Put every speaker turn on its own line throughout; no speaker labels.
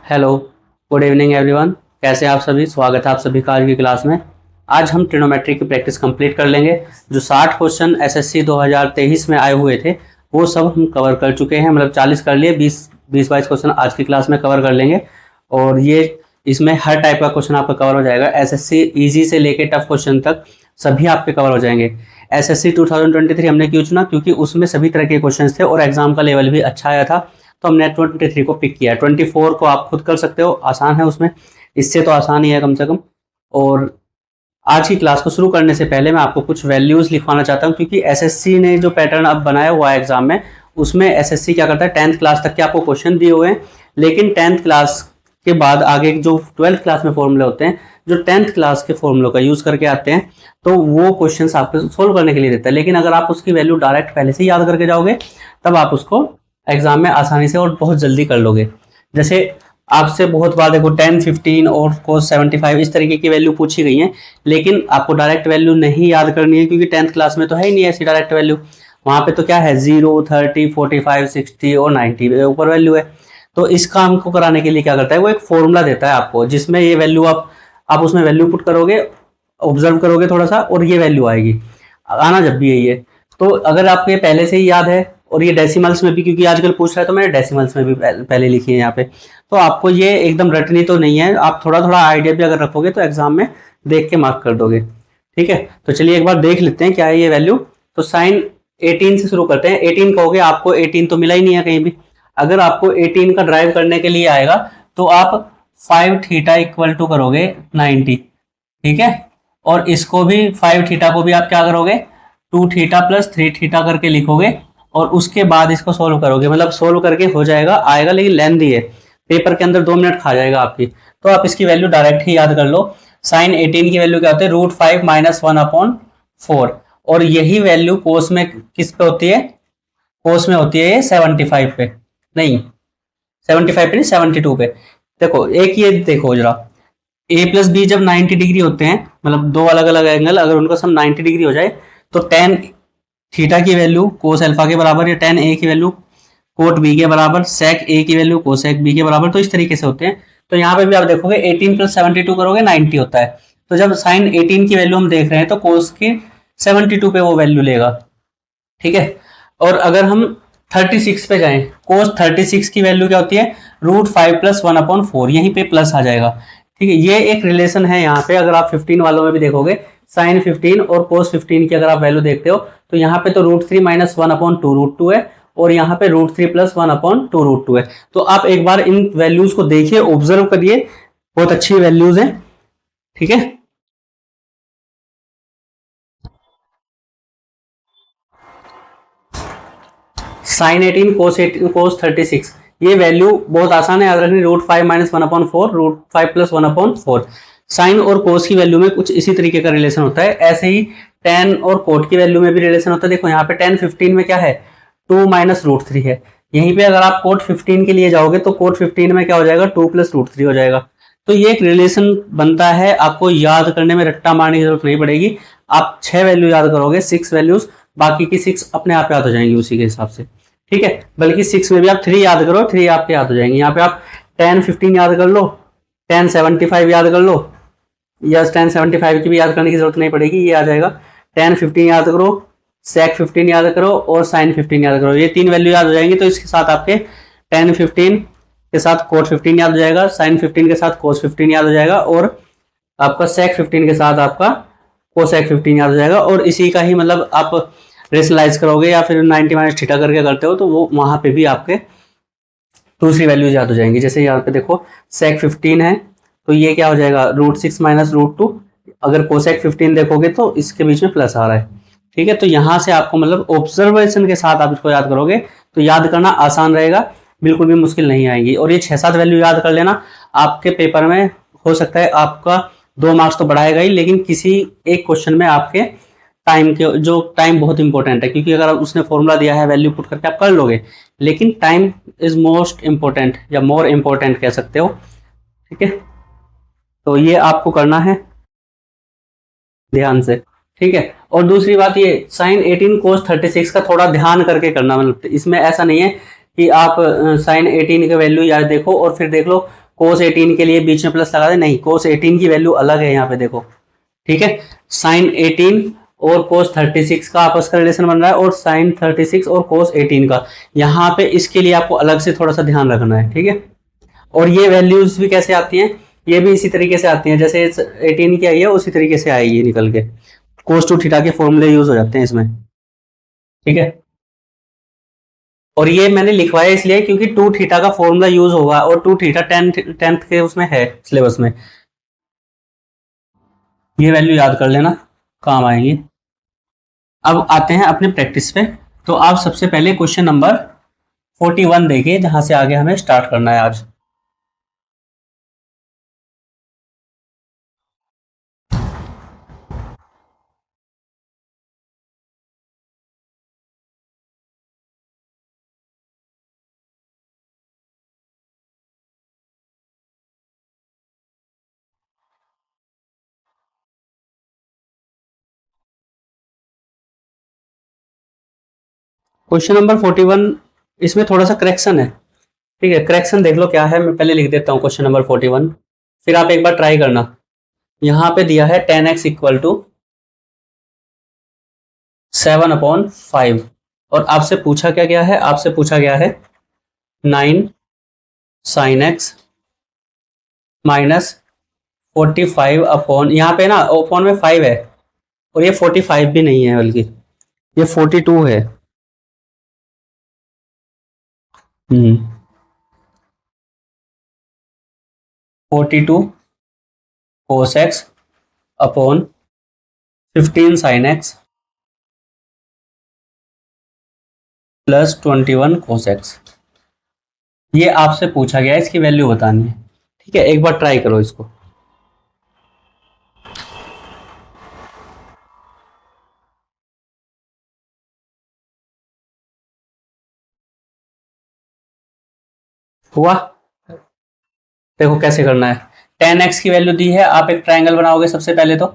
Hello, good evening everyone. कैसे हैं आप सभी? स्वागत है आप सभी का आज की क्लास में। आज हम ट्रिग्नोमेट्री की प्रैक्टिस कंप्लीट कर लेंगे। जो 60 क्वेश्चन एसएससी 2023 में आए हुए थे वो सब हम कवर कर चुके हैं, मतलब 40 कर लिए, 20-22 क्वेश्चन आज की क्लास में कवर कर लेंगे। और ये इसमें हर टाइप का क्वेश्चन आपका कवर हो जाएगा। एसएससी ईजी से लेके टफ क्वेश्चन तक सभी आपके कवर हो जाएंगे। एसएससी 2023 हमने क्यों चुना? क्योंकि उसमें सभी तरह के क्वेश्चन थे और एग्जाम का लेवल भी अच्छा आया था, तो हमने 23 को पिक किया। 24 को आप खुद कर सकते हो, आसान है उसमें, इससे तो आसान ही है कम से कम। और आज की क्लास को शुरू करने से पहले मैं आपको कुछ वैल्यूज लिखवाना चाहता हूं, क्योंकि एसएससी ने जो पैटर्न अब बनाया हुआ है एग्जाम में, उसमें एसएससी क्या करता है, 10th क्लास तक के आपको क्वेश्चन दिए हुए हैं, लेकिन 10th क्लास के बाद आगे जो 12th क्लास में फॉर्मूले होते हैं, जो 10th क्लास के फॉर्मूलों का यूज करके आते हैं, तो वो क्वेश्चंस आपको सोल्व करने के लिए देता है। लेकिन अगर आप उसकी वैल्यू डायरेक्ट पहले से याद करके जाओगे तब आप उसको एग्जाम में आसानी से और बहुत जल्दी कर लोगे। जैसे आपसे बहुत बार देखो 10, 15 और cos 75 इस तरीके की वैल्यू पूछी गई है, लेकिन आपको डायरेक्ट वैल्यू नहीं याद करनी है, क्योंकि 10th क्लास में तो है ही नहीं ऐसी डायरेक्ट वैल्यू। वहां पे तो क्या है, 0, 30, 45, 60 और 90 ऊपर वैल्यू है। तो इस काम को कराने के लिए क्या करता है, वो एक फॉर्मूला देता है आपको, जिसमें ये वैल्यू आप उसमें वैल्यू पुट करोगे, ऑब्जर्व करोगे थोड़ा सा, और ये वैल्यू आएगी, आना जब भी यही है। तो अगर आपको ये पहले से ही याद है, और ये डेसिमल्स में भी, क्योंकि आजकल पूछ रहा है तो मैंने डेसिमल्स में भी पहले लिखी है यहाँ पे, तो आपको ये एकदम रटनी तो नहीं है। आप थोड़ा थोड़ा आइडिया भी अगर रखोगे तो एग्जाम में देख के मार्क कर दोगे। ठीक है, तो चलिए एक बार देख लेते हैं क्या है ये वैल्यू। तो साइन 18 से शुरू करते हैं। 18 कहोगे, आपको 18 तो मिला ही नहीं है कहीं भी। अगर आपको 18 का ड्राइव करने के लिए आएगा तो आप 5 थीटा इक्वल टू करोगे 90। ठीक है, और इसको भी 5 थीटा को भी आप क्या करोगे, 2 थीटा प्लस 3 थीटा करके लिखोगे, और उसके बाद इसको सोल्व करोगे। मतलब सोल्व करके हो जाएगा, आएगा, लेकिन लेंथी है, पेपर के अंदर 2 मिनट खा जाएगा आपकी। तो आप इसकी वैल्यू डायरेक्ट ही याद कर लो। साइन 18 की वैल्यू क्या होती है, √5 - 1/4। और यही वैल्यू कोस में किस पे होती है, कोस में होती है ये 75 पे, नहीं 75 पे नहीं, 72 पे। देखो एक ये देखो जरा, a प्लस बी जब 90 डिग्री होते हैं, मतलब दो अलग अलग एंगल अगर उनका सम 90 डिग्री हो जाए, तो tan थीटा की वैल्यू कोस अल्फा के बराबर, या tan a की वैल्यू कोट बी के बराबर, sec a की वैल्यू कोसेक बी के बराबर। तो इस तरीके से होते हैं। तो यहाँ पे भी आप देखोगे 18 प्लस 72 करोगे 90 होता है। तो जब साइन 18 की वैल्यू हम देख रहे हैं तो कोस की 72 पे वो वैल्यू लेगा। ठीक है, और अगर हम 36 पे जाएं, कोस 36 की वैल्यू क्या होती है, √5 + 1/4, यहीं पे प्लस आ जाएगा। ठीक है, ये एक रिलेशन है यहाँ पे। अगर आप 15 वालों में भी देखोगे, साइन 15 और कोस 15 की अगर आप वैल्यू देखते हो, तो यहाँ पे तो √3 - 1/2 √2 है, और यहाँ पे √3 + 1/2 √2 है। तो आप एक बार इन वैल्यूज को देखिए, ऑब्जर्व करिए, बहुत अच्छी वैल्यूज हैं। ठीक है, साइन 18 कोस 36, ये वैल्यू बहुत आसान है याद रखनी, √5 - 1/4 √5 + 1/4। साइन और कोस की वैल्यू में कुछ इसी तरीके का रिलेशन होता है। ऐसे ही टेन और कोट की वैल्यू में भी रिलेशन होता है। देखो यहाँ पे tan 15 में क्या है, 2 - √3 है। यहीं पे अगर आप कोट 15 के लिए जाओगे तो कोट 15 में क्या हो जाएगा, 2 + √3 हो जाएगा। तो ये एक रिलेशन बनता है, आपको याद करने में रट्टा मारने की जरूरत नहीं पड़ेगी। आप 6 वैल्यू याद करोगे, 6 वैल्यूज, बाकी की 6 अपने आप याद हो जाएंगी उसी के हिसाब से। ठीक है, बल्कि 6 में भी आप 3 याद करो, 3 आपके याद हो जाएंगे। यहाँ पे आप tan 15 याद कर लो, tan 75 याद कर लो, या tan 75 की भी याद करने की जरूरत नहीं पड़ेगी, ये आ जाएगा। tan 15 याद करो, sec 15 याद करो, और sin 15 याद करो, ये 3 वैल्यू याद हो जाएंगी। तो इसके साथ आपके tan 15 के साथ cot 15 याद हो जाएगा, sin 15 के साथ cos 15 याद हो जाएगा, और आपका sec 15 के साथ आपका cosec 15 याद हो जाएगा। और इसी का ही मतलब आप रेशनलाइज करोगे या फिर 90 - थीटा करके करते हो, तो वो वहां पे भी आपके दूसरी वैल्यूज याद हो जाएंगी। जैसे यहाँ पे देखो sec 15 है, तो ये क्या हो जाएगा, √6 - √2। अगर कोसेक 15 देखोगे तो इसके बीच में प्लस आ रहा है। ठीक है, तो यहाँ से आपको मतलब ऑब्जर्वेशन के साथ आप इसको याद करोगे तो याद करना आसान रहेगा, बिल्कुल भी मुश्किल नहीं आएगी। और ये 6-7 वैल्यू याद कर लेना, आपके पेपर में हो सकता है आपका 2 मार्क्स तो बढ़ाएगा ही, लेकिन किसी एक क्वेश्चन में आपके टाइम के, जो टाइम बहुत इंपॉर्टेंट है, क्योंकि अगर उसने फॉर्मूला दिया है, वैल्यू पुट करके आप कर लोगे, लेकिन टाइम इज मोस्ट इंपॉर्टेंट, या मोर इंपॉर्टेंट कह सकते हो। ठीक है, तो ये आपको करना है ध्यान से। ठीक है, और दूसरी बात ये साइन 18 कोस 36 का थोड़ा ध्यान करके करना। मतलब इसमें ऐसा नहीं है कि आप साइन 18 की वैल्यू याद देखो और फिर देख लो cos 18 के लिए बीच में प्लस लगा दे, नहीं, cos 18 की वैल्यू अलग है यहाँ पे देखो, ठीक है। sin 18 और cos 36 का आपस का रिलेशन बन रहा है, और sin 36 और cos 18 का, यहाँ पे इसके लिए आपको अलग से थोड़ा सा ध्यान रखना है, ठीक है। और ये वैल्यूज भी कैसे आती हैं, ये भी इसी तरीके से आती हैं, जैसे 18 की आई है उसी तरीके से आएगी निकल के, cos 2 थीटा के फॉर्मूले यूज हो जाते हैं इसमें, ठीक है। और ये मैंने लिखवाया इसलिए क्योंकि 2 थीटा का फॉर्मूला यूज होगा, और 2 थीटा 10th के उसमें है सिलेबस में, ये वैल्यू याद कर लेना, काम आएगी। अब आते हैं अपने प्रैक्टिस पे। तो आप सबसे पहले क्वेश्चन नंबर 41 देखिए, जहां से आगे हमें स्टार्ट करना है आज। क्वेश्चन नंबर 41, इसमें थोड़ा सा करेक्शन है, ठीक है। करेक्शन देख लो क्या है, मैं पहले लिख देता हूँ क्वेश्चन नंबर 41, फिर आप एक बार ट्राई करना। यहाँ पे दिया है 10x इक्वल टू 7/5, और आपसे पूछा क्या गया है, आपसे पूछा गया है 9 sin x माइनस 45 अपॉन, यहाँ पे ना अपॉन में 5 है, और ये 45 भी नहीं है बल्कि ये 42 है। 42 cos x upon 15 sin x plus 21 cos x, ये आपसे पूछा गया है, इसकी वैल्यू बतानी है, ठीक है। एक बार ट्राई करो इसको। हुआ, देखो कैसे करना है। 10x की वैल्यू दी है, आप एक ट्रायंगल बनाओगे सबसे पहले तो,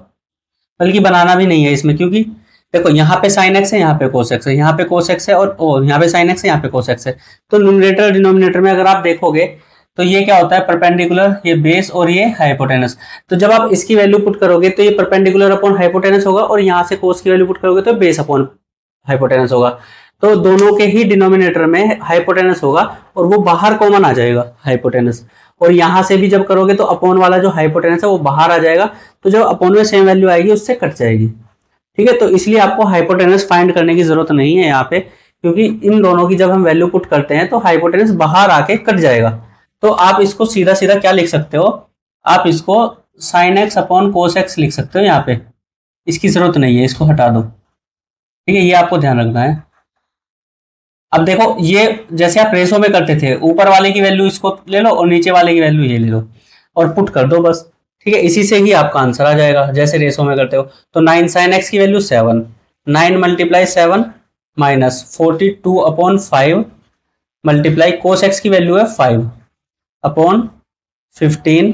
बल्कि बनाना भी नहीं है इसमें, क्योंकि देखो यहाँ पे sin x है, यहाँ पे cos x है, यहाँ पे cos x है, और यहाँ पे sin x है, यहाँ पे cos x है। तो न्यूमरेटर डिनोमिनेटर में अगर आप देखोगे तो ये क्या होता है, परपेंडिकुलर, ये बेस और ये हाइपोटेनस। तो जब आप इसकी वैल्यू पुट करोगे तो ये परपेंडिकुलर अपॉन हाइपोटेनस होगा, और यहाँ से cos की वैल्यू पुट करोगे तो बेस अपॉन हाइपोटेनस होगा। तो दोनों के ही डिनोमिनेटर में हाइपोटेनस होगा, और वो बाहर कॉमन आ जाएगा हाइपोटेनस, और यहां से भी जब करोगे तो अपॉन वाला जो हाइपोटेनस है वो बाहर आ जाएगा, तो जब अपॉन में सेम वैल्यू आएगी उससे कट जाएगी, ठीक है। तो इसलिए आपको हाइपोटेनस फाइंड करने की जरूरत नहीं है यहाँ पे, क्योंकि इन दोनों की जब हम वैल्यू पुट करते हैं तो हाइपोटेनस बाहर आके कट जाएगा। तो आप इसको सीधा सीधा क्या लिख सकते हो, आप इसको sine x upon cos x लिख सकते हो, यहाँ पे इसकी जरूरत नहीं है, इसको हटा दो, ठीक है। ये आपको ध्यान रखना है। अब देखो ये जैसे आप रेशो में करते थे, ऊपर वाले की वैल्यू इसको ले लो और नीचे वाले की वैल्यू ये ले लो और पुट कर दो बस, ठीक है। इसी से ही आपका आंसर आ जाएगा जैसे रेशो में करते हो। तो 9 साइन एक्स की value 7, 9 multiply 7 minus 42 upon 5 multiply cos x की वैल्यू है 5 अपॉन 15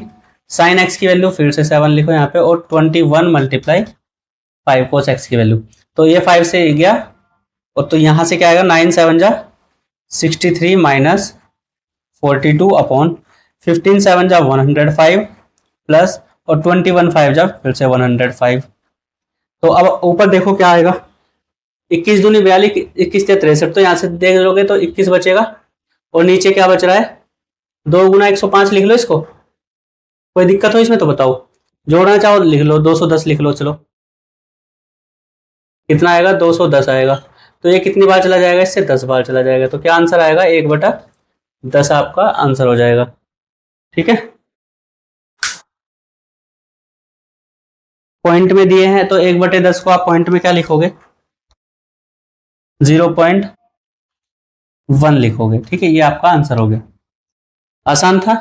साइन एक्स की वैल्यू फिर से 7 लिखो यहाँ पे, और 21 मल्टीप्लाई 5 कोस एक्स की वैल्यू। तो ये 5 से गया, और तो यहाँ से क्या आएगा, 9 7 जा 63 माइनस 42 अपॉन 15 7 जा 105 प्लस और 21 5 जा फिर से 105। तो अब ऊपर देखो क्या आएगा, 21 दूनी 42, 21 से 63, तो यहाँ से देख लोगे तो 21 बचेगा, और नीचे क्या बच रहा है, 2 गुना 105 लिख लो इसको। कोई दिक्कत हो इसमें तो बताओ, जोड़ना चाहो लिख लो, 210 लिख लो, चलो कितना आएगा, 210 आएगा। तो ये कितनी बार चला जाएगा, इससे 10 बार चला जाएगा, तो क्या आंसर आएगा, 1/10 आपका आंसर हो जाएगा, ठीक है। पॉइंट में दिए हैं तो 1/10 को आप पॉइंट में क्या लिखोगे, 0.1 लिखोगे, ठीक है। ये आपका आंसर हो गया, आसान था।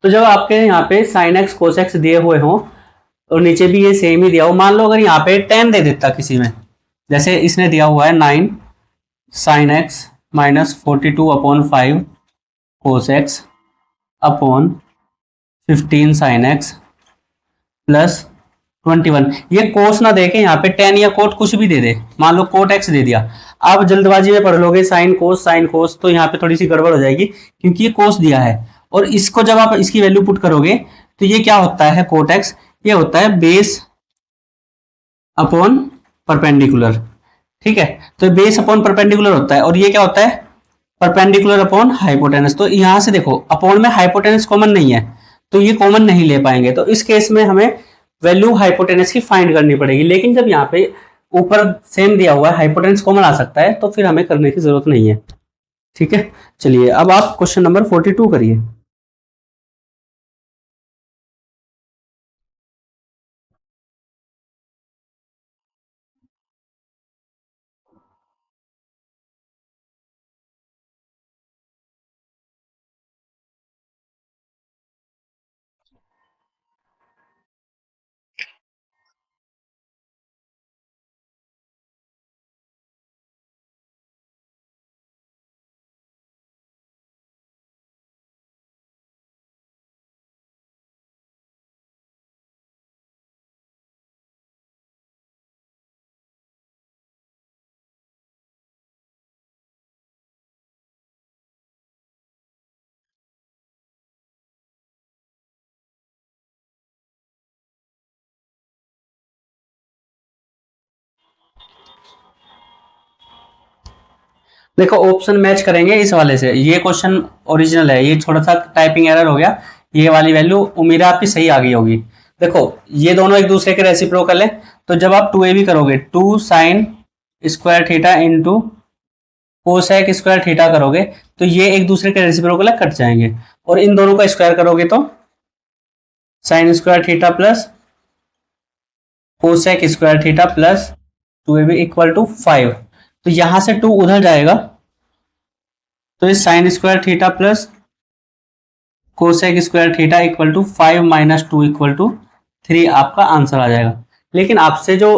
तो जब आपके यहाँ पे साइन एक्स कोस एक्स दिए हुए हों और नीचे भी ये सेम ही दिया हो, मान लो अगर यहाँ पे 10 दे देता किसी में, जैसे इसने दिया हुआ है 9 sine x minus 42 upon 5 cos x upon 15 sine x plus 21, ये कोस ना देके यहाँ पे 10 या कोट कुछ भी दे दे, मान लो कोट एक्स दे दिया, आप जल्दबाजी में पढ़ लोगे साइन कोस तो यहाँ पे थोड़ी सी गड़बड़ हो जाएगी, क्योंकि ये कोस दिया है और इसको जब आप इसकी वैल्यू पुट करोगे तो ये क्या होता है कोट एक्स, ये होता है बेस अपॉन परपेंडिकुलर। ठीक है, तो बेस अपॉन परपेंडिकुलर होता है और ये क्या होता है परपेंडिकुलर अपॉन हाइपोटेनस। तो यहां से देखो अपॉन में हाइपोटेनस कॉमन नहीं है तो ये कॉमन नहीं ले पाएंगे, तो इस केस में हमें वैल्यू हाइपोटेनस की फाइंड करनी पड़ेगी। लेकिन जब यहाँ पे ऊपर सेम दिया हुआ है हाइपोटेनस कॉमन आ सकता है तो फिर हमें करने की जरूरत नहीं है। ठीक है, चलिए अब आप क्वेश्चन नंबर 42 करिए। देखो ऑप्शन मैच करेंगे इस वाले से, ये क्वेश्चन ओरिजिनल है, ये थोड़ा सा टाइपिंग एरर हो गया, ये वाली वैल्यू उम्मीद है आपकी सही आ गई होगी। देखो ये दोनों एक दूसरे के रेसिप्रोकल है, तो जब आप 2ab करोगे 2 sign square theta into cosec square theta करोगे तो ये एक दूसरे के रेसिप्रोकल है, कट जाएंगे। और इन दोनों का स्क्वायर करोगे तो sine square theta plus cosec square theta plus 2ab equal to 5। तो यहां से 2 उधर जाएगा तो इस sine square theta plus cosec square theta equal to 5 minus 2 equal to 3 आपका आंसर आ जाएगा। लेकिन आपसे जो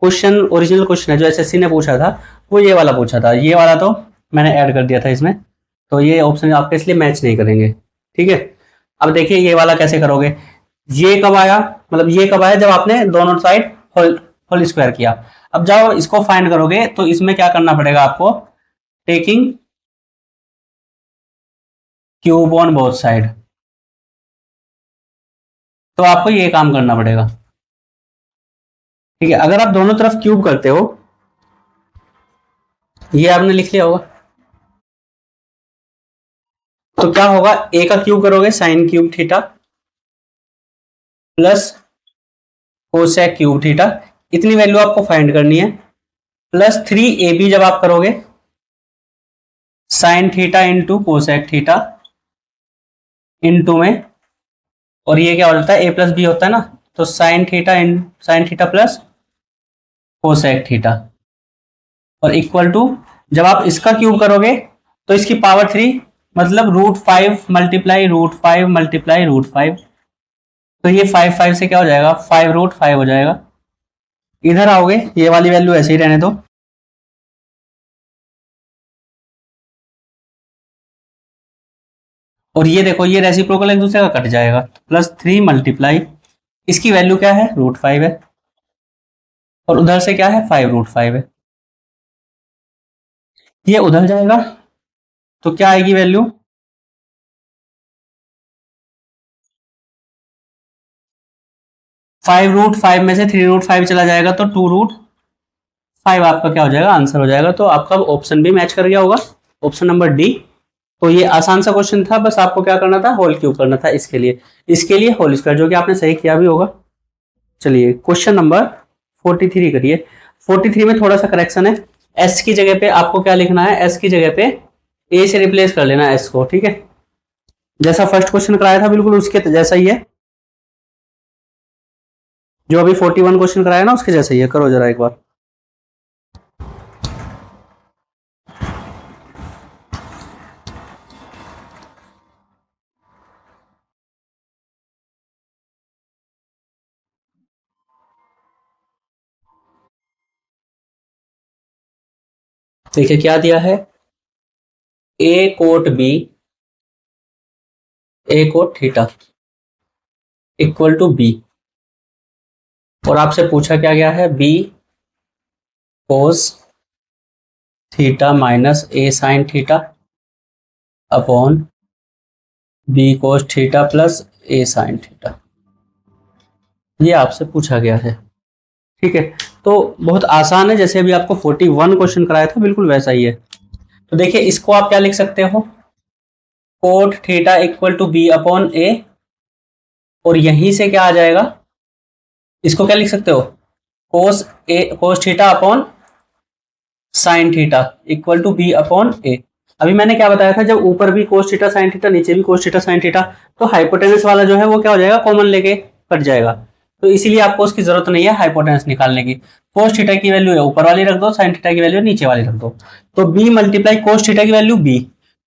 क्वेश्चन ओरिजिनल क्वेश्चन है जो एसएससी ने पूछा था वो ये वाला पूछा था, ये वाला तो मैंने ऐड कर दिया था इसमें, तो ये ऑप्शन आपके इसलिए मैच नहीं करेंगे। ठीक है, अब देखिए ये वाला कैसे करोगे, ये कब आया, मतलब ये कब आया जब आपने दोनों साइड होल होल स्क्वायर किया। अब जब इसको फाइंड करोगे तो इसमें क्या करना पड़ेगा आपको, taking cube on both side, तो आपको ये काम करना पड़ेगा। ठीक है, अगर आप दोनों तरफ क्यूब करते हो, ये आपने लिख लिया होगा, तो क्या होगा, ए का क्यूब करोगे sine cube theta plus cosec cube theta, इतनी वैल्यू आपको फाइंड करनी है, प्लस 3ab जब आप करोगे sine theta into cosec theta into में, और ये क्या होता है ए प्लस बी होता है ना, तो sine theta in sine theta plus cosec theta, और इक्वल टू जब आप इसका क्यूब करोगे तो इसकी पावर 3, मतलब √5 मल्टीप्लाई √5 मल्टीप्लाई √5, तो ये 5 से क्या हो जाएगा 5√5 हो जाएगा। इधर आओगे ये वाली वैल्यू ऐसे ही रहने दो, और ये देखो ये रेसिप्रोकल एक दूसरे का कट जाएगा, प्लस 3 मल्टीप्लाई इसकी वैल्यू क्या है √5 है, और उधर से क्या है 5√5 है, ये उधर जाएगा तो क्या आएगी वैल्यू 5√5 में से 3√5 चला जाएगा तो 2√5 आपका क्या हो जाएगा आंसर हो जाएगा। तो आपका ऑप्शन भी मैच कर गया होगा, ऑप्शन नंबर डी। तो ये आसान सा क्वेश्चन था, बस आपको क्या करना था होल क्यूब करना था, इसके लिए होल स्क्वायर, जो कि आपने सही किया भी होगा। चलिए क्वेश्चन नंबर 43 करिए। 43 में थोड़ा सा करेक्शन है, एस की जगह पे आपको क्या लिखना है, एस की जगह पे ए से रिप्लेस कर लेना एस को। ठीक है, जैसा फर्स्ट क्वेश्चन कराया था बिल्कुल उसके जैसा ही है, जो अभी 41 क्वेश्चन कराया ना उसके जैसा ही है, करो जरा एक बार। देखिए क्या दिया है, A cot B A cot theta equal to B, और आपसे पूछा क्या गया है B cos theta minus A sine theta upon B cos theta plus A sine theta, ये आपसे पूछा गया है। ठीक है, तो बहुत आसान है, जैसे अभी आपको 41 क्वेश्चन कराया था बिल्कुल वैसा ही है। तो देखिए इसको आप क्या लिख सकते हो, cot theta equal to B upon A, और यहीं से क्या आ जाएगा, इसको क्या लिख सकते हो, cos theta upon sine theta equal to B upon A. अभी मैंने क्या बताया था, जब ऊपर भी कोस थीटा साइन थीटा नीचे भी कोस थीटा साइन थीटा, तो हाइपोटेनस वाला जो है वो क्या हो जाएगा, कॉमन लेके कट जाएगा, तो इसीलिए आपको उसकी जरूरत नहीं है हाइपोटेनस निकालने की। कोस थीटा की वैल्यू है ऊपर वाली रख दो, साइन थीटा की वैल्यू नीचे वाली रख दो, तो बी मल्टीप्लाई कोस थीटा की वैल्यू बी,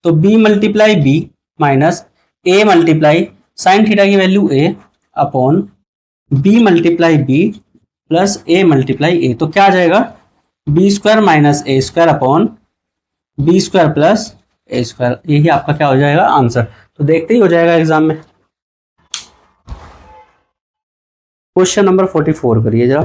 तो B multiply B minus A multiply sine theta की value A upon B multiply B plus A multiply A, तो क्या आ जाएगा, B square minus A square upon B square plus A square, यही आपका क्या हो जाएगा आंसर। तो देखते ही हो जाएगा एग्जाम में। क्वेश्चन नंबर 44 करिए जरा।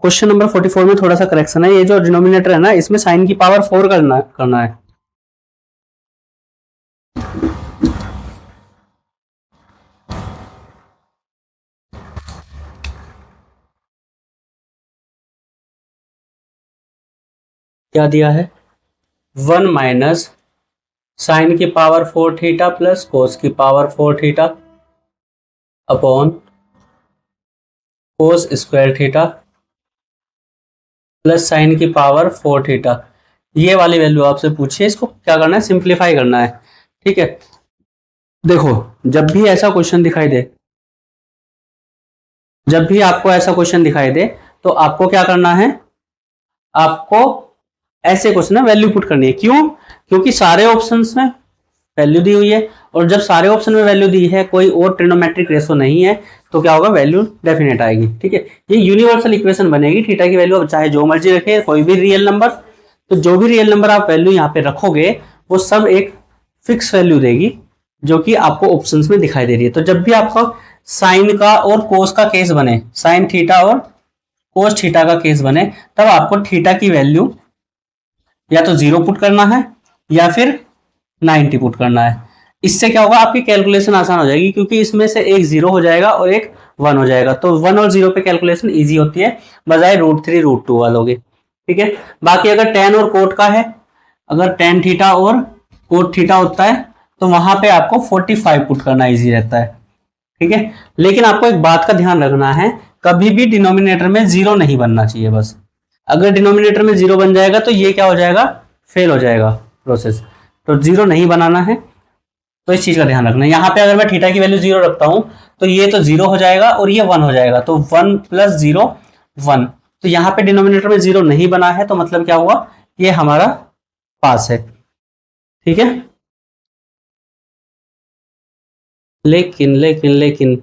क्वेश्चन नंबर 44 में थोड़ा सा करेक्शन है, ये जो डिनोमिनेटर है ना, इसमें साइन की पावर 4 करना है। क्या दिया है, 1 माइनस साइन की पावर 4 थीटा प्लस कोस की power 4 theta upon cos square theta plus sign की पावर 4 थीटा, ये वाली वैल्यू आपसे पूछी है, इसको क्या करना है, सिंप्लीफाई करना है। ठीक है, देखो जब भी ऐसा क्वेश्चन दिखाई दे, जब भी आपको ऐसा क्वेश्चन दिखाई दे, तो आपको क्या करना है, आपको ऐसे क्वेश्चन में वैल्यू पुट करनी है। क्यों, क्योंकि सारे ऑप्शंस में वैल्यू दी हुई है, और जब सारे ऑप्शन में वैल्यू दी है, कोई और ट्रिग्नोमेट्रिक रेशो नहीं है, तो क्या होगा, वैल्यू डेफिनेट आएगी। ठीक है, ये यूनिवर्सल इक्वेशन बनेगी, थीटा की वैल्यू अब चाहे जो मर्जी रखे, कोई भी रियल नंबर, तो जो भी रियल नंबर आप वैल्यू यहाँ पे रखोगे वो सब एक फिक्स वैल्यू देगी, जो कि आपको ऑप्शंस में दिखाई दे रही है। तो जब भी आपका साइन का और कोस का केस बने, साइन थीटा और कोस थीटा का केस बने, तब आपको थीटा की वैल्यू या तो 0 पुट करना है या फिर 90 पुट करना है। इससे क्या होगा, आपकी कैलकुलेशन आसान हो जाएगी, क्योंकि इसमें से एक 0 हो जाएगा और एक 1 हो जाएगा, तो 1 और 0 पे कैलकुलेशन इजी होती है, बजाय √3 √2 वालों के। ठीक है, बाकी अगर टेन और कोट का है, अगर टेन थीटा और कोट थीटा होता है, तो वहां पे आपको 45 पुट करना इजी रहता है। ठीक है, लेकिन आपको एक बात का ध्यान रखना है, कभी भी डिनोमिनेटर में 0 नहीं बनना चाहिए बस। अगर डिनोमिनेटर में 0 बन जाएगा तो ये क्या हो जाएगा, फेल हो जाएगा प्रोसेस, तो 0 नहीं बनाना है। तो इस चीज का ध्यान रखना है, यहाँ पे अगर मैं थीटा की वैल्यू 0 रखता हूं, तो ये तो 0 हो जाएगा और ये 1 हो जाएगा, तो 1 प्लस 0 1, तो यहाँ पे डिनोमिनेटर में 0 नहीं बना है, तो मतलब क्या हुआ, ये हमारा पास है। ठीक है, लेकिन लेकिन लेकिन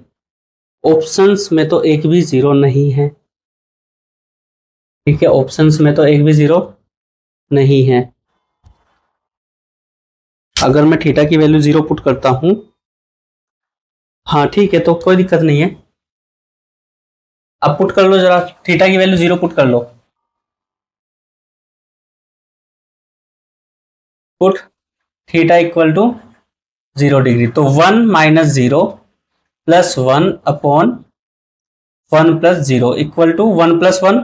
ऑप्शंस में तो एक भी 0 नहीं है। ठीक है, ऑप्शंस में तो एक भी 0 नहीं है। अगर मैं थीटा की वैल्यू 0 पुट करता हूं, हाँ ठीक है, तो कोई दिक्कत नहीं है, अब पुट कर लो जरा, थीटा की वैल्यू 0 पुट कर लो, put theta equal to 0 degree, तो 1 minus 0 plus 1 upon 1 plus 0 equal to 1 plus 1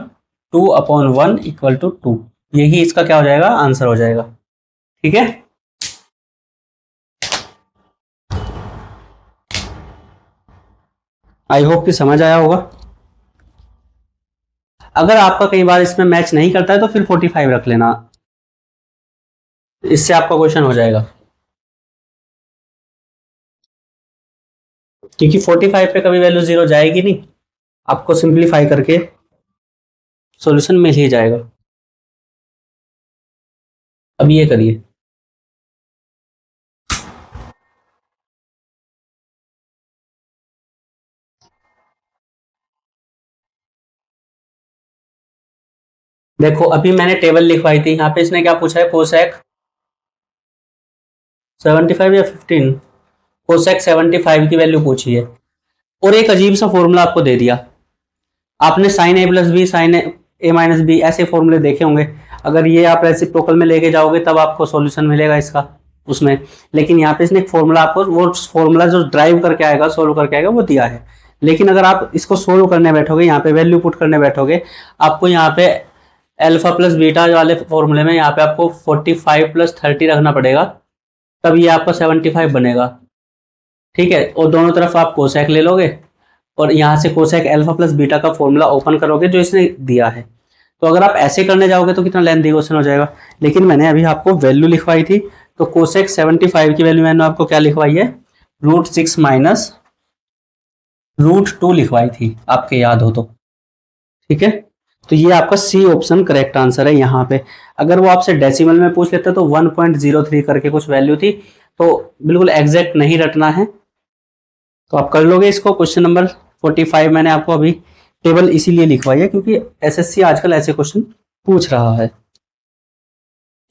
2 upon 1 equal to 2, यही इसका क्या हो जाएगा, आंसर हो जाएगा। ठीक है, आई होप कि समझ आया होगा। अगर आपका कई बार इसमें मैच नहीं करता है, तो फिर 45 रख लेना, इससे आपका क्वेश्चन हो जाएगा, क्योंकि 45 पे कभी वैल्यू 0 जाएगी नहीं, आपको सिंप्लीफाई करके सॉल्यूशन मिल ही जाएगा। अब ये करिए, देखो अभी मैंने टेबल लिखवाई थी, यहाँ पे इसने क्या पूछा है, कोसेक 75 या 15, कोसेक 75 की वैल्यू पूछी है, और एक अजीब सा फॉर्मूला आपको दे दिया। आपने साइन ए प्लस बी, साइन ए माइनस बी ऐसे फॉर्मूले देखे होंगे। अगर ये आप रेसिप्रोकल में लेके जाओगे तब आपको सॉल्यूशन मिलेगा इसका उसमें। लेकिन यहाँ पे इसने एक फॉर्मूला आपको, वो फॉर्मूला जो ड्राइव करके आएगा, सोल्व करके आएगा, वो दिया है। लेकिन अगर आप इसको सोल्व करने बैठोगे, यहाँ पे वैल्यू पुट करने बैठोगे, आपको यहाँ पे अल्फा प्लस बीटा वाले फॉर्मूले में यहाँ पे आपको 45 प्लस 30 रखना पड़ेगा, तब ये आपका 75 बनेगा। ठीक है, और दोनों तरफ आप कोसेक ले लोगे और यहाँ से कोसेक अल्फा प्लस बीटा का फॉर्मूला ओपन करोगे जो इसने दिया है। तो अगर आप ऐसे करने जाओगे तो कितना लेंथी क्वेश्चन हो जाएगा। लेकिन मैंने अभी आपको वैल्यू लिखवाई थी, तो कोसेक 75 की वैल्यू मैंने आपको क्या लिखवाई है, √6 माइनस √2 लिखवाई थी, आपके याद हो तो। ठीक है, तो ये आपका सी ऑप्शन करेक्ट आंसर है यहाँ पे। अगर वो आपसे डेसिमल में पूछ लेते तो 1.03 करके कुछ वैल्यू थी, तो बिल्कुल एग्जैक्ट नहीं रटना है, तो आप कर लोगे इसको। क्वेश्चन नंबर 45 मैंने आपको अभी टेबल इसीलिए लिखवाई है क्योंकि एसएससी आजकल ऐसे क्वेश्चन पूछ रहा है।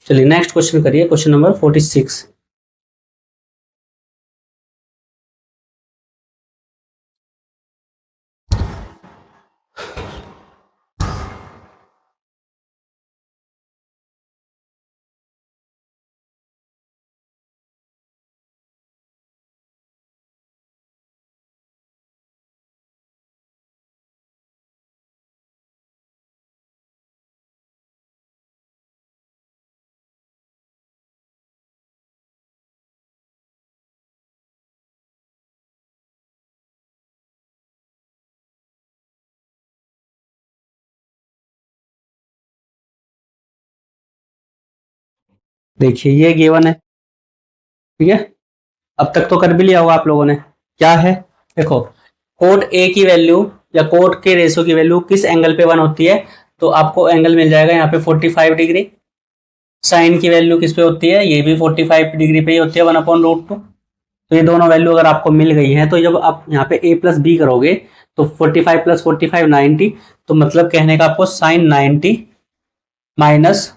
चलिए नेक्स्ट क्वेश्चन करिए, क्वेश्चन नंबर 46। देखिए ये गिवन है, ठीक है, अब तक तो कर भी लिया होगा आप लोगों ने। क्या है, देखो कोट ए की वैल्यू या कोट के रेशो की वैल्यू किस एंगल पे 1 होती है, तो आपको एंगल मिल जाएगा यहाँ पे 45 डिग्री। साइन की वैल्यू किस पे होती है, ये भी 45 डिग्री पे ही होती है, 1/√2। तो ये दोनों वैल्यू अगर आपको मिल गई है, तो जब आप यहाँ पे a प्लस बी करोगे तो 45 प्लस 45 90, तो मतलब कहने का आपको साइन 90 माइनस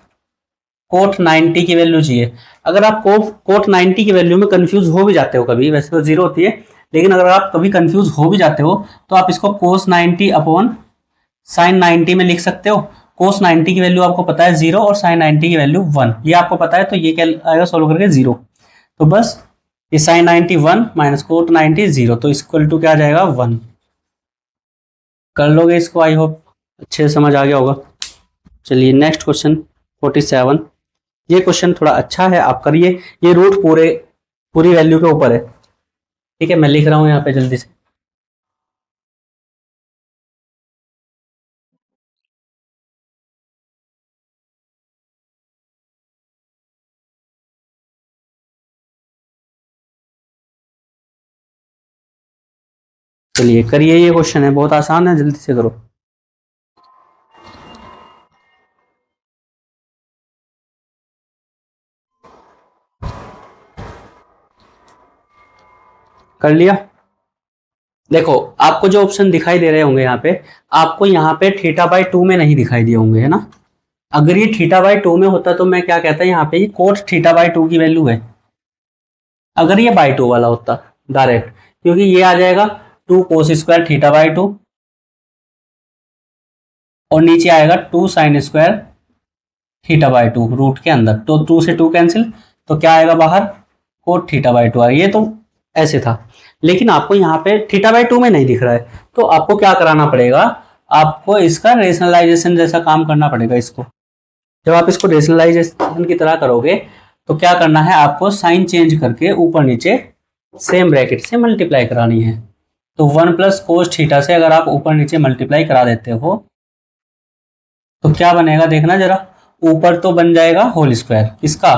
कोट 90 की वैल्यू चाहिए। अगर आप कोट 90 की वैल्यू में कंफ्यूज हो भी जाते हो कभी, वैसे तो 0 होती है, लेकिन अगर आप कभी कंफ्यूज हो भी जाते हो तो आप इसको कोस 90 अपॉन साइन 90 में लिख सकते हो। कोस 90 की वैल्यू आपको पता है 0 और साइन 90 की वैल्यू 1, ये आपको पता है, तो ये क्या आएगा सोल्व करके 0। तो बस ये साइन 90 1 माइनस कोट 90 0, तो इक्वल टू क्या आ जाएगा 1। कर लोगे इसको, आई होप अच्छे से समझ आ गया होगा। चलिए नेक्स्ट क्वेश्चन 47। ये क्वेश्चन थोड़ा अच्छा है, आप करिए। ये रूट पूरी वैल्यू के ऊपर है, ठीक है, मैं लिख रहा हूं यहाँ पे जल्दी से। चलिए करिए, ये क्वेश्चन है बहुत आसान है, जल्दी से करो। कर लिया। देखो आपको जो ऑप्शन दिखाई दे रहे होंगे यहाँ पे, आपको यहाँ पे θ/2 में नहीं दिखाई दिए होंगे, है ना। अगर ये θ/2 में होता तो मैं क्या कहता, यहाँ पे कोट θ/2 की वैल्यू है। अगर ये बाई 2 वाला होता डायरेक्ट, क्योंकि ये आ जाएगा 2 कोस स्क्वायर θ/2 और नीचे आएगा 2 साइन स्क्वायर θ/2 रूट के अंदर, तो 2 से 2 कैंसिल, तो क्या आएगा बाहर, कोट θ/2 आएगा। ये तो ऐसे था, लेकिन आपको यहाँ पे θ/2 में नहीं दिख रहा है, तो आपको क्या कराना पड़ेगा, आपको इसका रेशनलाइजेशन जैसा काम करना पड़ेगा इसको। जब आप इसको रेशनलाइजेशन की तरह करोगे तो क्या करना है, आपको साइन चेंज करके ऊपर नीचे सेम ब्रैकेट से मल्टीप्लाई करानी है। तो 1 प्लस कोस थीटा से अगर आप ऊपर नीचे मल्टीप्लाई करा देते हो तो क्या बनेगा, देखना जरा। ऊपर तो बन जाएगा होल स्क्वायर इसका,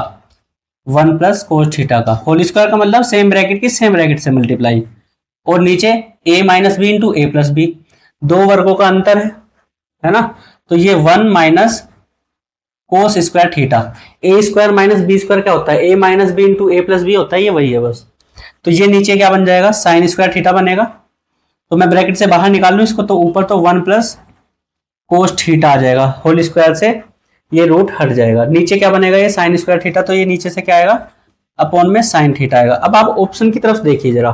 1 प्लस कोस थीटा का होल स्क्वायर का मतलब सेम ब्रैकेट की सेम ब्रैकेट से मल्टीप्लाई, और नीचे a minus B into A plus B, दो वर्गों का अंतर है ना। तो ये 1 minus cos square theta, A square minus B square क्या होता है, a minus B into A plus B होता है, ये वही है बस। तो ये नीचे क्या बन जाएगा, साइन स्क्वायर थीटा बनेगा। तो मैं ब्रैकेट से बाहर निकाल लूं इसको, तो ऊपर तो 1 प्लस कोस थीटा आ जाएगा, होल स्क्वायर से ये रूट हट जाएगा। नीचे क्या बनेगा, ये साइन स्क्वायर थीटा, तो ये नीचे से क्या आएगा, अपॉन में साइन थीटा आएगा। अब आप ऑप्शन की तरफ देखिए जरा,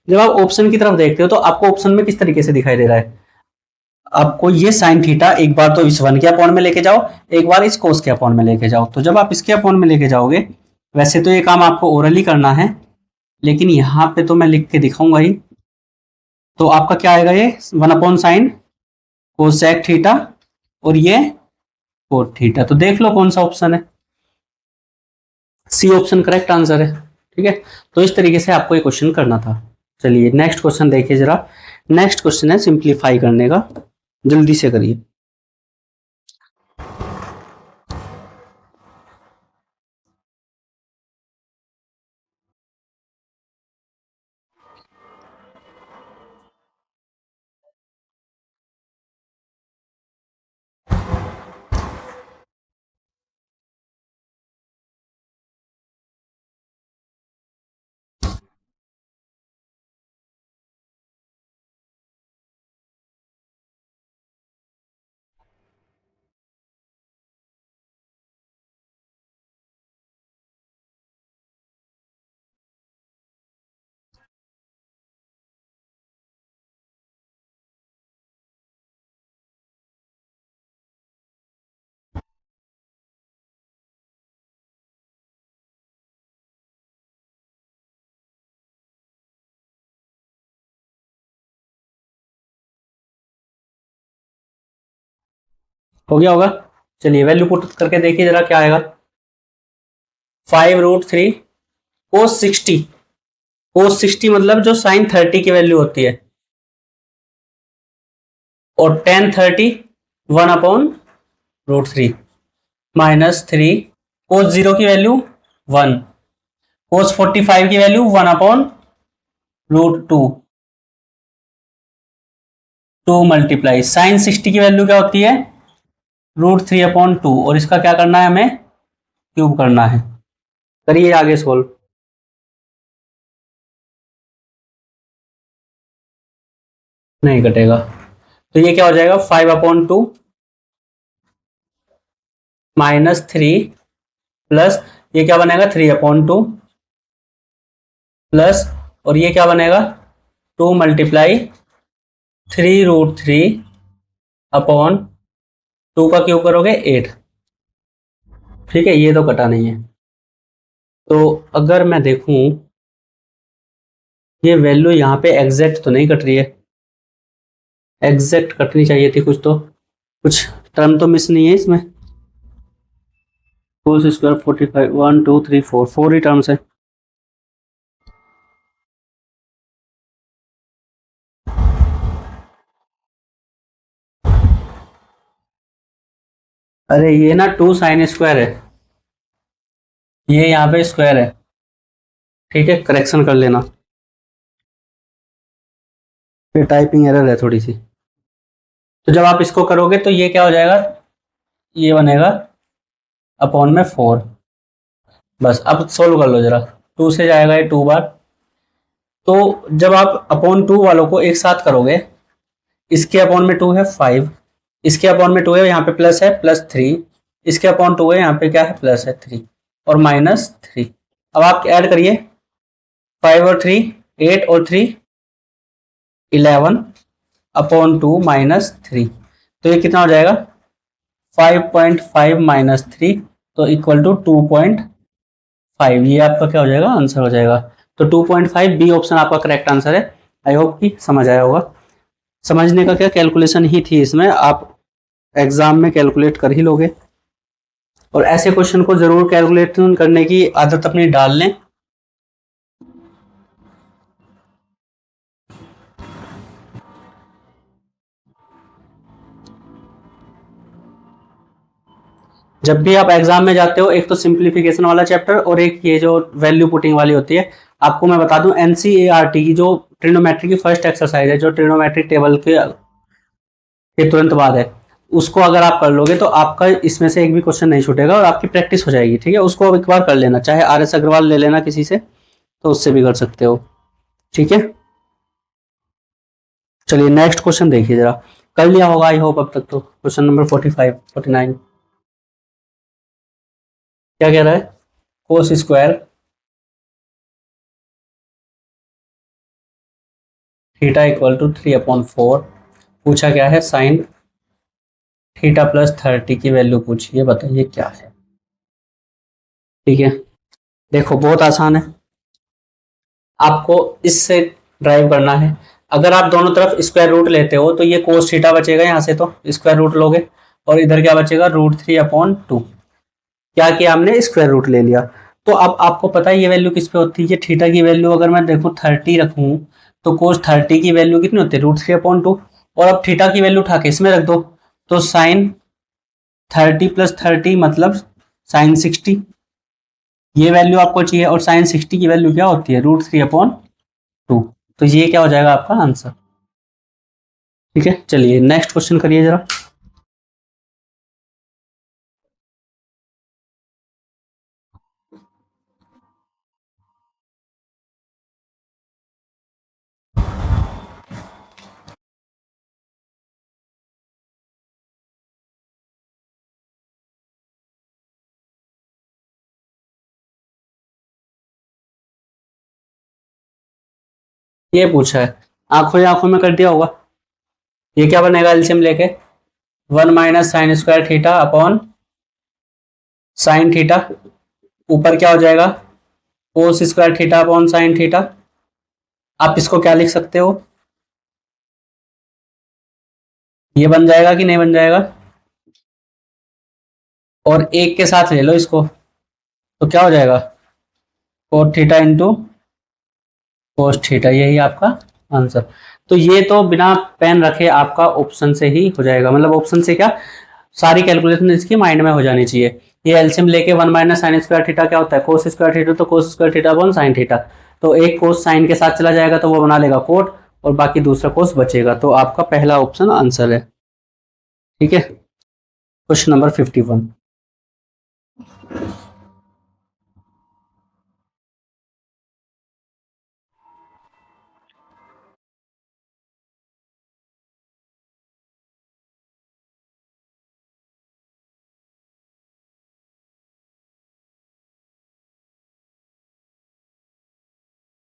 जब आप ऑप्शन की तरफ देखते हो तो आपको ऑप्शन में किस तरीके से दिखाई दे रहा है, आपको ये साइन थीटा एक बार तो इस 1 के अपॉन में लेके जाओ, एक बार इस कोस के अपॉन में लेके जाओ। तो जब आप इसके अपॉन में लेके जाओगे, वैसे तो ये काम आपको ओरली करना है, लेकिन यहाँ पे तो मैं लिख के दिखाऊंगा ही। तो आपका क्या आएगा, ये 1 अपॉन साइन कोसेक थीटा और ये कोट थीटा। तो देख लो कौन सा ऑप्शन है, सी ऑप्शन करेक्ट आंसर है। ठीक है, तो इस तरीके से आपको ये क्वेश्चन करना था। चलिए नेक्स्ट क्वेश्चन देखिए जरा। नेक्स्ट क्वेश्चन है सिंप्लीफाई करने का, जल्दी से करिए। हो गया होगा। चलिए वैल्यू पुट करके देखिए जरा क्या आएगा। 5√3 कोस 60, कोस 60 मतलब जो साइन 30 की वैल्यू होती है, और tan 30 1/√3 -3 कोस 0 की वैल्यू 1, कोस 45 की वैल्यू 1/√2, 2 मल्टीप्लाई साइन 60 की वैल्यू क्या होती है, √3/2, और इसका क्या करना है, हमें क्यूब करना है। करिए आगे सोल्व। नहीं कटेगा, तो ये क्या हो जाएगा, 5/2 -3 प्लस ये क्या बनेगा, 3/2 प्लस, और ये क्या बनेगा, 2 मल्टीप्लाई 3√3/2 का क्यूब करोगे 8। ठीक है, ये तो कटा नहीं है। तो अगर मैं देखूं, ये वैल्यू यहाँ पे एग्जैक्ट तो नहीं कट रही है, एग्जैक्ट कटनी चाहिए थी कुछ, तो कुछ टर्म तो मिस नहीं है इसमें। कोस स्क्वायर 45 1 2 3 4 4 ही टर्म्स है। अरे ये ना 2 साइन स्क्वायर है, ये यहाँ पे स्क्वायर है। ठीक है, करेक्शन कर लेना, ये टाइपिंग एरर है थोड़ी सी। तो जब आप इसको करोगे तो ये क्या हो जाएगा, ये बनेगा अपॉन में 4। बस अब सोल्व कर लो जरा, 2 से जाएगा ये 2 बार। तो जब आप अपॉन 2 वालों को एक साथ करोगे, इसके अपॉन में 2 है 5, इसके अपॉन में 2 है, यहाँ पे प्लस है +3, इसके अपॉन 2 है, यहाँ पे क्या है प्लस है 3 और -3। अब आप ऐड करिए, 5 और 3 8 और 3 11/2 -3, तो ये कितना हो जाएगा, 5.5 -3, तो इक्वल टू 2.5। ये आपका क्या हो जाएगा, आंसर हो जाएगा। तो 2.5 बी ऑप्शन आपका करेक्ट आंसर है। आई होप कि समझ आया होगा। समझने का क्या, कैलकुलेशन ही थी इसमें, आप एग्जाम में कैलकुलेट कर ही लोगे, और ऐसे क्वेश्चन को जरूर कैलकुलेशन करने की आदत अपनी डाल लें। जब भी आप एग्जाम में जाते हो, एक तो सिंप्लीफिकेशन वाला चैप्टर और एक ये जो वैल्यू पुटिंग वाली होती है। आपको मैं बता दूं, एनसीईआरटी की जो ट्रिग्नोमेट्री की फर्स्ट एक्सरसाइज है, जो ट्रिग्नोमेट्रिक टेबल के तुरंत बाद है, उसको अगर आप कर लोगे तो आपका इसमें से एक भी क्वेश्चन नहीं छूटेगा और आपकी प्रैक्टिस हो जाएगी। ठीक है, उसको अब एक बार कर लेना, चाहे RS अग्रवाल ले लेना किसी से, तो उससे भी कर सकते हो। ठीक है, चलिए नेक्स्ट क्वेश्चन देखिए जरा। कर लिया होगा आई होप अब तक तो। क्वेश्चन नंबर 45 49 क्या कह रहा है, cos square theta equal to 3/4 पूछा क्या है, साइन थीटा प्लस 30 की वैल्यू पूछी है, बताइए क्या है। ठीक है, देखो बहुत आसान है, आपको इससे ड्राइव करना है। अगर आप दोनों तरफ स्क्वायर रूट लेते हो तो ये कोस थीटा बचेगा, यहाँ से तो स्क्वायर रूट लोगे, और इधर क्या बचेगा, √3/2। क्या किया हमने, स्क्वायर रूट ले लिया। तो अब आपको पता है ये वैल्यू किस पे होती है, ये थीटा की वैल्यू अगर मैं देखूं 30 रखूं तो कोस 30 की वैल्यू कितनी होती है, √3/2। और अब थीटा की वैल्यू उठा के इसमें रख दो, तो साइन 30 + 30 मतलब साइन 60। ये वैल्यू आपको चाहिए, और साइन 60 की वैल्यू क्या होती है, √3/2। तो ये क्या हो जाएगा आपका आंसर। ठीक है, चलिए नेक्स्ट क्वेश्चन करिए जरा। ये पूछा है, आंखों ही आंखों में कर दिया होगा। ये क्या बनेगा एलसीएम लेके, 1 - sin² theta upon sin theta, ऊपर क्या हो जाएगा, cos² theta upon sin theta. आप इसको क्या लिख सकते हो, ये बन जाएगा कि नहीं बन जाएगा, और एक के साथ ले लो इसको, तो क्या हो जाएगा, cos theta into cos theta, यही आपका आंसर। तो ये तो बिना पेन रखे आपका ऑप्शन से ही हो जाएगा, मतलब ऑप्शन से क्या, सारी कैलकुलेशन इसकी माइंड में हो जानी चाहिए। ये एलसीएम लेके 1 - sin² थीटा क्या होता है, cos² थीटा, तो cos² theta upon sin theta. तो एक कोस साइन के साथ चला जाएगा तो वो बना लेगा कोट, और बाकी दूसरा कोस बचेगा, तो आपका पहला ऑप्शन आंसर है। ठीक है, क्वेश्चन नंबर 51।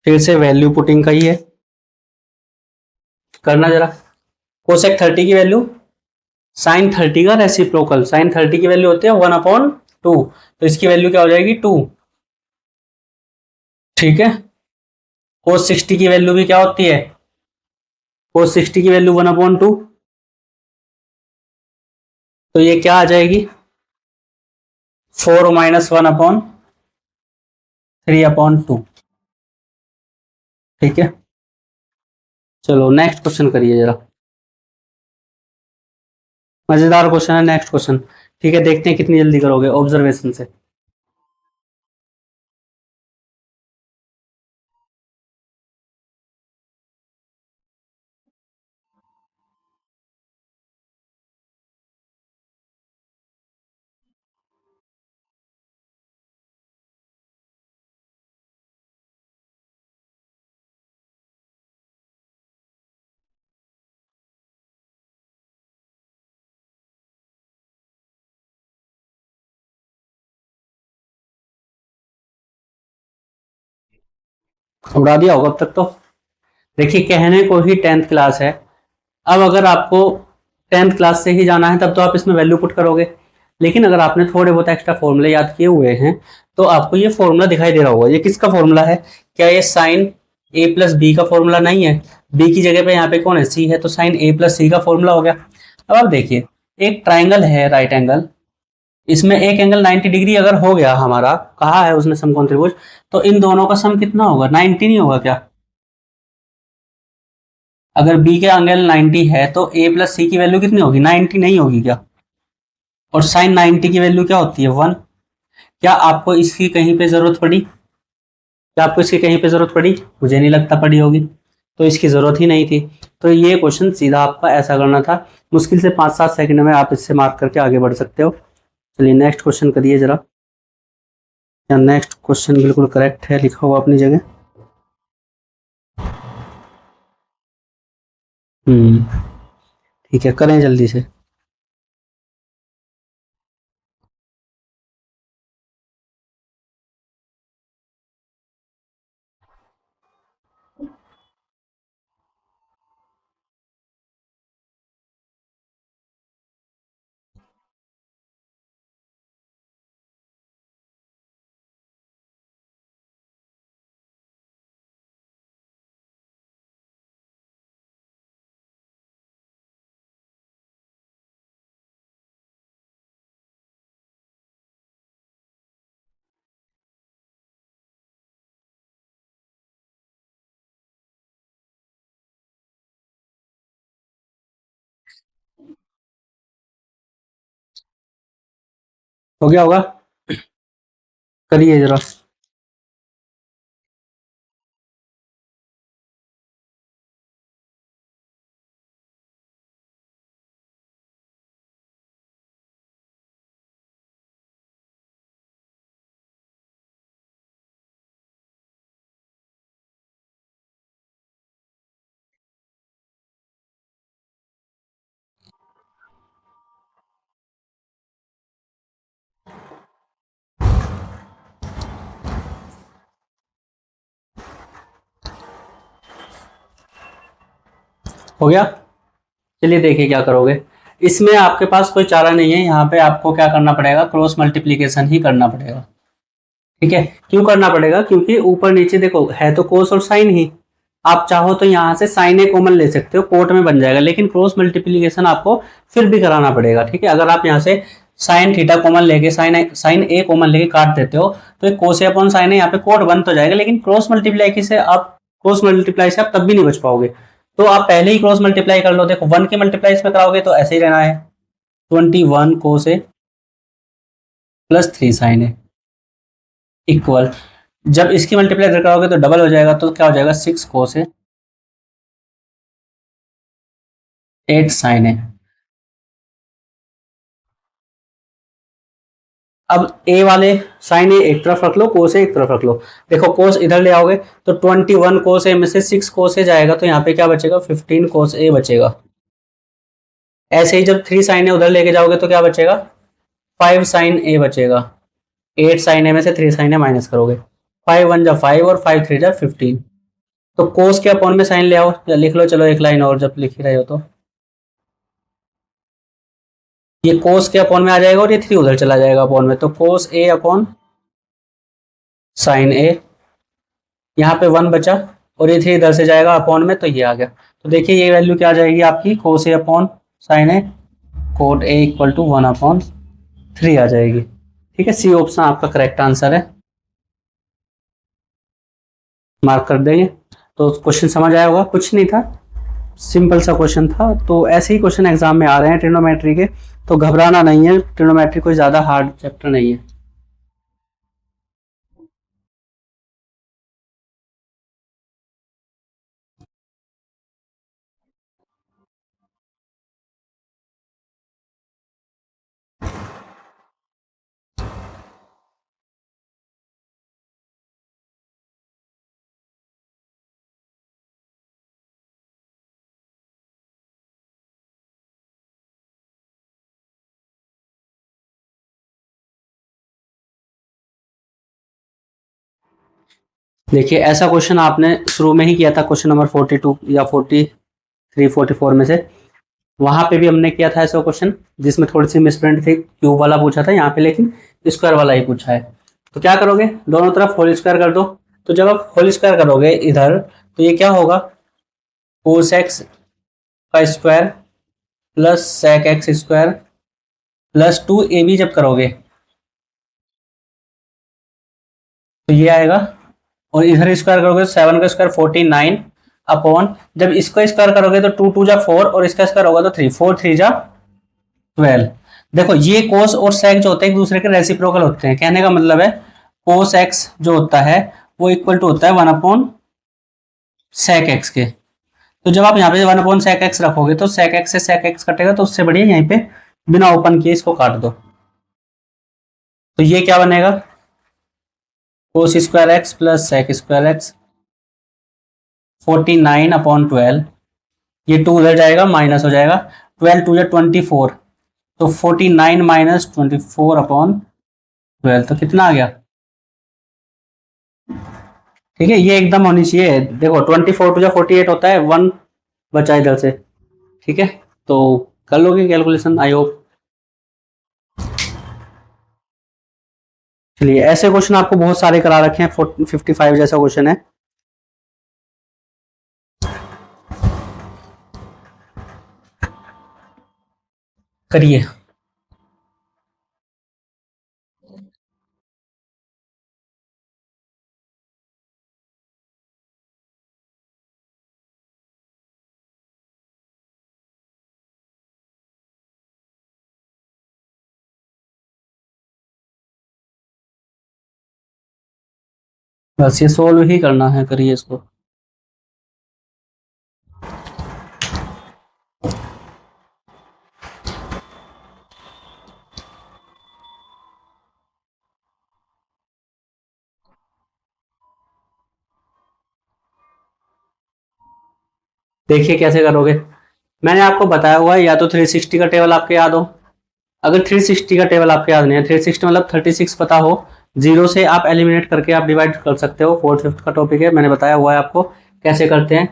फिर से वैल्यू पुटिंग का ही है, करना जरा। cos30 की वैल्यू sin30 का रेसिप्रोकल, sin30 की वैल्यू होती है 1/2, तो इसकी वैल्यू क्या हो जाएगी, 2। ठीक है, cos60 की वैल्यू भी क्या होती है, cos60 की वैल्यू 1/2, तो ये क्या आ जाएगी, 4 - 1/3/2। ठीक है, चलो नेक्स्ट क्वेश्चन करिए जरा, मजेदार क्वेश्चन है नेक्स्ट क्वेश्चन। ठीक है, देखते हैं कितनी जल्दी करोगे ऑब्जर्वेशन से। उड़ा दिया होगा अब तक तो। देखिए, कहने को ही 10th क्लास है, अब अगर आपको 10th क्लास से ही जाना है तब तो आप इसमें वैल्यू पुट करोगे, लेकिन अगर आपने थोड़े बहुत एक्स्ट्रा फॉर्मूले याद किए हुए हैं तो आपको ये फॉर्मूला दिखाई दे रहा होगा। ये किसका फॉर्मूला है, क्या ये साइन A+B का फॉर्मूला नहीं है, B की जगह पे यहाँ पे कौन है, C है, तो साइन A+C का फॉर्मूला हो गया। अब आप देखिए, एक ट्राइंगल है राइट एंगल, इसमें एक एंगल 90 डिग्री अगर हो गया हमारा, कहा है उसने समकोण त्रिभुज, तो इन दोनों का सम कितना होगा, 90 नहीं होगा क्या। अगर बी के एंगल 90 है तो A+C की वैल्यू कितनी होगी, 90 नहीं होगी क्या। और साइन 90 की वैल्यू क्या होती है, 1। क्या आपको इसकी कहीं पे जरूरत पड़ी, क्या आपको इसकी कहीं पे जरूरत पड़ी, मुझे नहीं लगता पड़ी होगी, तो इसकी जरूरत ही नहीं थी। तो ये क्वेश्चन सीधा आपका ऐसा करना था, मुश्किल से 5-7 सेकंड में आप इससे मार्क करके आगे बढ़ सकते हो। चलिए नेक्स्ट क्वेश्चन करिए जरा। या नेक्स्ट क्वेश्चन बिल्कुल करेक्ट है, लिखा हुआ अपनी जगह। ठीक है, करें जल्दी से। हो गया होगा, करिए जरा। हो गया। चलिए देखिए क्या करोगे। इसमें आपके पास कोई चारा नहीं है, यहाँ पे आपको क्या करना पड़ेगा, क्रॉस मल्टीप्लीकेशन ही करना पड़ेगा। ठीक है, क्यों करना पड़ेगा, क्योंकि ऊपर नीचे देखो है तो कोस और साइन ही। आप चाहो तो यहाँ से साइन ए कॉमन ले सकते हो, कोट में बन जाएगा, लेकिन क्रॉस मल्टीप्लीकेशन आपको फिर भी कराना पड़ेगा। ठीक है, अगर आप यहाँ से साइन थीटा कॉमन लेके साइन ए कॉमन लेके काट देते हो तो एक कोस ए अपॉन साइन ए यहाँ पे कोट बन तो जाएगा, लेकिन क्रॉस मल्टीप्लाई से आप तब भी नहीं बच पाओगे। तो आप पहले ही क्रॉस मल्टीप्लाई कर लो। देखो 1 की मल्टीप्लाई इसमें कराओगे तो ऐसे ही रहना है, 21 कोस ए प्लस 3 साइन ए इक्वल, जब इसकी मल्टीप्लाई इधर कराओगे तो डबल हो जाएगा, तो क्या हो जाएगा 6 कोस ए 8 साइन ए। अब ए वाले साइन ए एक तरफ रख लो, कोस ए एक तरफ रख लो। देखो कोस इधर ले आओगे तो 21 कोस ए में से 6 कोस ए जाएगा, तो यहाँ पे क्या बचेगा 15 कोस ए बचेगा। ऐसे ही जब 3 साइन ए उधर लेके जाओगे तो क्या बचेगा 5 साइन ए बचेगा। 8 साइन ए में से 3 साइन ए माइनस करोगे, 5 1 जा 5 और 5 3 जा 15। तो कोस के अपॉन में साइन ले आओ या लिख लो, चलो एक लाइन और जब लिख ही रहे हो तो ये कोस के अपॉन में आ जाएगा और ये 3 उधर चला जाएगा अपॉन में, तो कोस ए अपॉन साइन ए, यहाँ पे 1 बचा और ये 3 इधर से जाएगा अपॉन में, तो ये आ गया। तो देखिए ये वैल्यू क्या आ जाएगी आपकी, cos A upon sine A cot A equal to 1/3 आ जाएगी। ठीक है, सी ऑप्शन आपका करेक्ट आंसर है, मार्क कर देंगे। तो क्वेश्चन समझ आया होगा, कुछ नहीं था, सिंपल सा क्वेश्चन था। तो ऐसे ही क्वेश्चन एग्जाम में आ रहे हैं ट्रिग्नोमेट्री के, तो घबराना नहीं है, ट्रिग्नोमेट्री कोई ज्यादा हार्ड चैप्टर नहीं है। देखिए ऐसा क्वेश्चन आपने शुरू में ही किया था, क्वेश्चन नंबर 42 या 43 44 में से, वहां पे भी हमने किया था ऐसा क्वेश्चन, जिसमें थोड़ी सी मिसप्रिंट थी, क्यूब वाला पूछा था यहाँ पे, लेकिन स्क्वायर वाला ही पूछा है। तो क्या करोगे, दोनों तरफ होल स्क्वायर कर दो। तो जब आप होल स्क्वायर करोगे इधर, तो ये क्या होगा, कोस एक्स का square plus sec x square plus 2ab जब करोगे तो ये आएगा, और इधर स्क्वायर करोगे तो 7 का स्क्वायर 49 अपॉन, जब इसको स्क्वायर करोगे तो 2 2 जा 4 और इसका स्क्वायर होगा तो 3 4 3 जा 12। देखो ये कोस और सेक जो होते हैं एक दूसरे के रेसिप्रोकल होते हैं, कहने का मतलब है कोस एक्स जो होता है वो इक्वल टू होता है 1 अपॉन सेक एक्स के। तो जब आप यहाँ पे 1 अपॉन सेक एक्स रखोगे तो सेक एक्स से सेक एक्स कटेगा, तो उससे बढ़िया यहीं पे बिना ओपन किए इसको काट दो। तो ये क्या बनेगा, cos square x plus sec square x 49/12। ये 2 उधर जाएगा माइनस हो जाएगा, 12 2 या 24, तो 49 माइनस 24/12, तो कितना आ गया। ठीक है, ये एकदम होनी चाहिए। देखो 24 टू या 48 होता है, 1 बचा इधर से। ठीक है, तो कर लोगे कैलकुलेशन आई होप। चलिए ऐसे क्वेश्चन आपको बहुत सारे करा रखे हैं, 55 जैसा क्वेश्चन है। करिए। बस ये सोल्व ही करना है, करिए इसको। देखिए कैसे करोगे। मैंने आपको बताया हुआ है, या तो 360 का टेबल आपके याद हो। अगर 360 का टेबल आपके याद नहीं है, 360 मतलब 36 पता हो, जीरो से आप एलिमिनेट करके आप डिवाइड कर सकते हो। 4/5 का टॉपिक है, मैंने बताया हुआ है आपको कैसे करते हैं।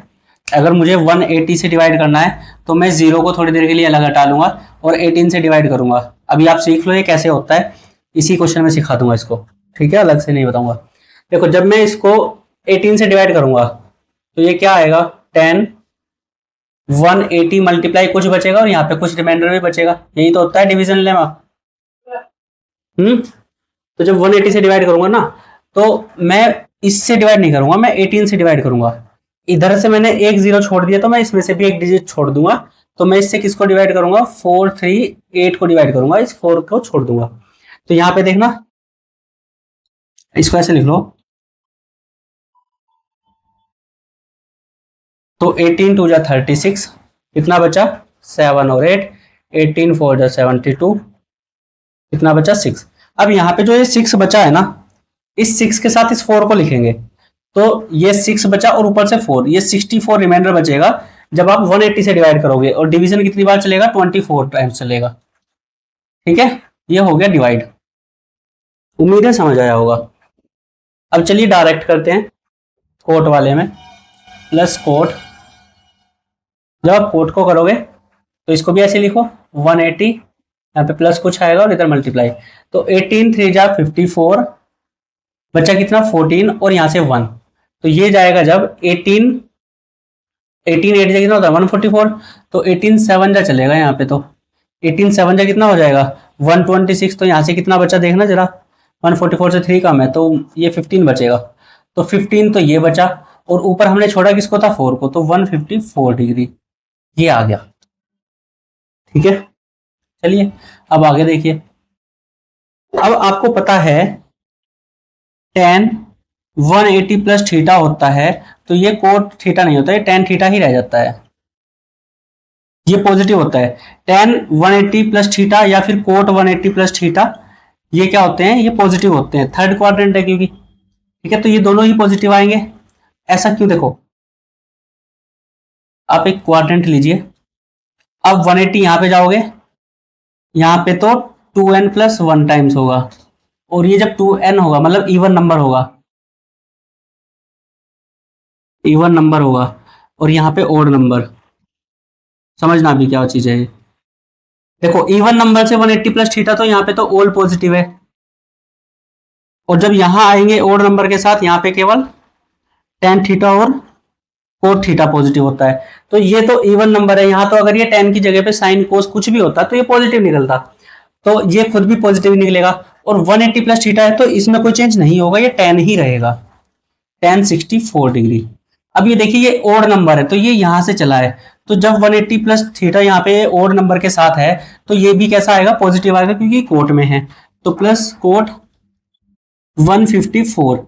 अगर मुझे 180 से डिवाइड करना है तो मैं जीरो को थोड़ी देर के लिए अलग हटा लूंगा और 18 से डिवाइड करूंगा। अभी आप सीख लो ये कैसे होता है, इसी क्वेश्चन में सिखा दूंगा इसको, ठीक है, अलग से नहीं बताऊंगा। देखो जब मैं इसको 18 से डिवाइड करूंगा तो ये क्या आएगा, 10, 180 मल्टीप्लाई कुछ बचेगा और यहाँ पे कुछ रिमाइंडर भी बचेगा। यही तो होता है डिवीजन लेमा। तो जब 180 से डिवाइड करूंगा ना, तो मैं इससे डिवाइड नहीं करूंगा, मैं 18 से डिवाइड करूंगा। इधर से मैंने एक जीरो छोड़ दिया तो मैं इसमें से भी एक डिजिट छोड़ दूंगा। तो मैं इससे किसको डिवाइड करूंगा, 4, 3, 8 को डिवाइड करूंगा, इस 4 को छोड़ दूंगा। तो यहाँ पे देखना, इसको ऐसे लिख लो, तो 18 टू जा 36, कितना बचा 7 और 8, 18 4 जा 72, कितना बचा 6। अब यहाँ पे जो ये 6 बचा है ना, इस 6 के साथ इस 4 को लिखेंगे, तो ये 6 बचा और ऊपर से 4, ये 64 रिमाइंडर बचेगा जब आप 180 से डिवाइड करोगे। और डिवीजन कितनी बार चलेगा, 24 टाइम्स चलेगा, ठीक है। ये हो गया डिवाइड, उम्मीद है समझ आया होगा। अब चलिए डायरेक्ट करते हैं कोट वाले में, प्लस कोट। जब आप कोट को करोगे तो इसको भी ऐसे लिखो 180, यहाँ पे प्लस कुछ आएगा और इधर मल्टीप्लाई। तो 18 3 जा 54, बचा कितना 14 और यहाँ से 1, तो ये जाएगा जब 18 8 जा कितना होता है 144, तो 18 7 जा चलेगा यहाँ पे, तो 18 7 जा कितना हो जाएगा 126। तो यहाँ से कितना बचा देखना जरा, 144 से 3 कम है तो ये 15 बचेगा। तो 15 तो ये बचा, और ऊपर हमने छोड़ा किसको था 4 को, तो 154 डिग्री ये आ गया, ठीक है। चलिए अब आगे देखिए। अब आपको पता है tan 180 प्लस थीटा होता है, तो ये कोट थीटा नहीं होता है, tan थीटा ही रह जाता है, ये पॉजिटिव होता है। tan 180 प्लस थीटा या फिर कोट 180 प्लस थीटा, ये क्या होते हैं, ये पॉजिटिव होते हैं, थर्ड क्वाड्रेंट है क्योंकि, ठीक है। तो ये दोनों ही पॉजिटिव आएंगे। ऐसा क्यों, देखो आप एक क्वाड्रेंट लीजिए, अब 180 यहां पे जाओगे, यहाँ पे तो 2n प्लस 1 टाइम्स होगा, और ये जब 2n होगा मतलब इवन नंबर होगा, इवन नंबर होगा, और यहाँ पे ओड नंबर, समझना भी क्या चीज है ये। देखो इवन नंबर से 180 प्लस थीटा, तो यहाँ पे तो ऑल पॉजिटिव है, और जब यहां आएंगे ओड नंबर के साथ, यहाँ पे केवल tan थीटा और कोट थीटा पॉजिटिव होता है। तो ये तो इवन नंबर है, यहाँ तो अगर ये tan की जगह पे साइन कोस कुछ भी होता तो ये पॉजिटिव निकलता, तो ये खुद भी पॉजिटिव निकलेगा। और 180 प्लस थीटा है तो इसमें कोई चेंज नहीं होगा, ये tan ही रहेगा, tan 64 डिग्री। अब ये देखिए ये ओड नंबर है तो ये यहां से चला है, तो जब 180 प्लस थीटा यहाँ पे ओड नंबर के साथ है तो ये भी कैसा आएगा, पॉजिटिव आएगा, क्योंकि कोट में है। तो प्लस कोट 154।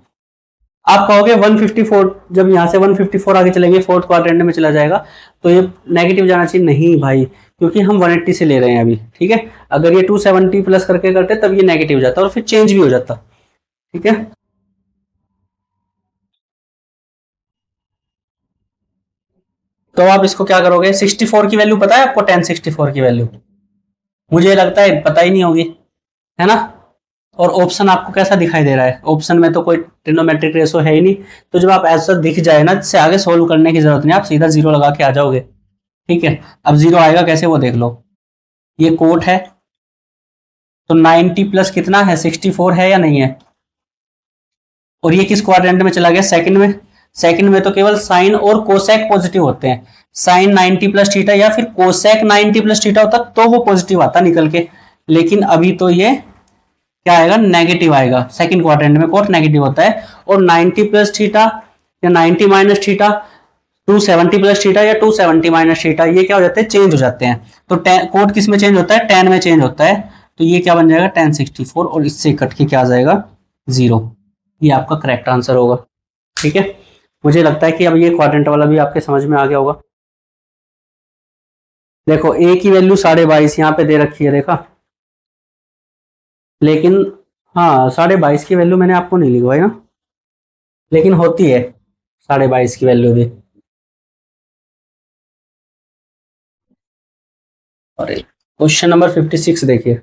आप कहोगे 154, जब यहाँ से 154 आगे चलेंगे फोर्थ क्वाड्रेंट में चला जाएगा, तो ये नेगेटिव जाना चाहिए, नहीं भाई, क्योंकि हम 180 से ले रहे हैं अभी, ठीक है। अगर ये 270 प्लस करके करते तब ये नेगेटिव हो जाता और फिर चेंज भी हो जाता, ठीक है। तो आप इसको क्या करोगे, 64 की वैल्यू पता है आपको, tan 64 की वैल्यू मुझे लगता है पता ही नहीं होगी, है ना। और ऑप्शन आपको कैसा दिखाई दे रहा है, ऑप्शन में तो कोई ट्रिग्नोमेट्रिक रेशो है ही नहीं, तो जब आप ऐसा दिख जाए ना, इससे आगे सोल्व करने की जरूरत नहीं, आप सीधा जीरो लगा के आ जाओगे, ठीक है। अब जीरो आएगा कैसे वो देख लो, ये कोट है तो 90 प्लस कितना है 64 है या नहीं है, और ये किस क्वाड्रेंट में चला गया, सेकंड में। सेकंड में तो केवल साइन और कोसेक पॉजिटिव होते हैं, साइन 90 प्लस थीटा या फिर कोसेक 90 प्लस थीटा होता तो वो पॉजिटिव आता निकल के, लेकिन अभी तो ये क्या आएगा, नेगेटिव आएगा। सेकंड क्वाड्रेंट में कोट नेगेटिव होता है, और 90 प्लस थीटा या 90 माइनस थीटा, 270 प्लस थीटा या 270 माइनस थीटा, ये क्या हो जाते हैं, चेंज हो जाते हैं। तो कोट किस में चेंज होता है, tan में चेंज होता है, तो ये क्या बन जाएगा tan 64, और इससे कट के क्या आ जाएगा 0। ये आपका करेक्ट आंसर होगा। ठीक है, मुझे लगता है कि अब ये क्वाड्रेंट वाला भी आपके समझ में आ गया होगा। देखो ए की वैल्यू 22.5 यहाँ पे दे रखी है, देखा, लेकिन हाँ 22.5 की वैल्यू मैंने आपको नहीं लिखवाई ना, लेकिन होती है 22.5 की वैल्यू भी। और क्वेश्चन नंबर 56 देखिए,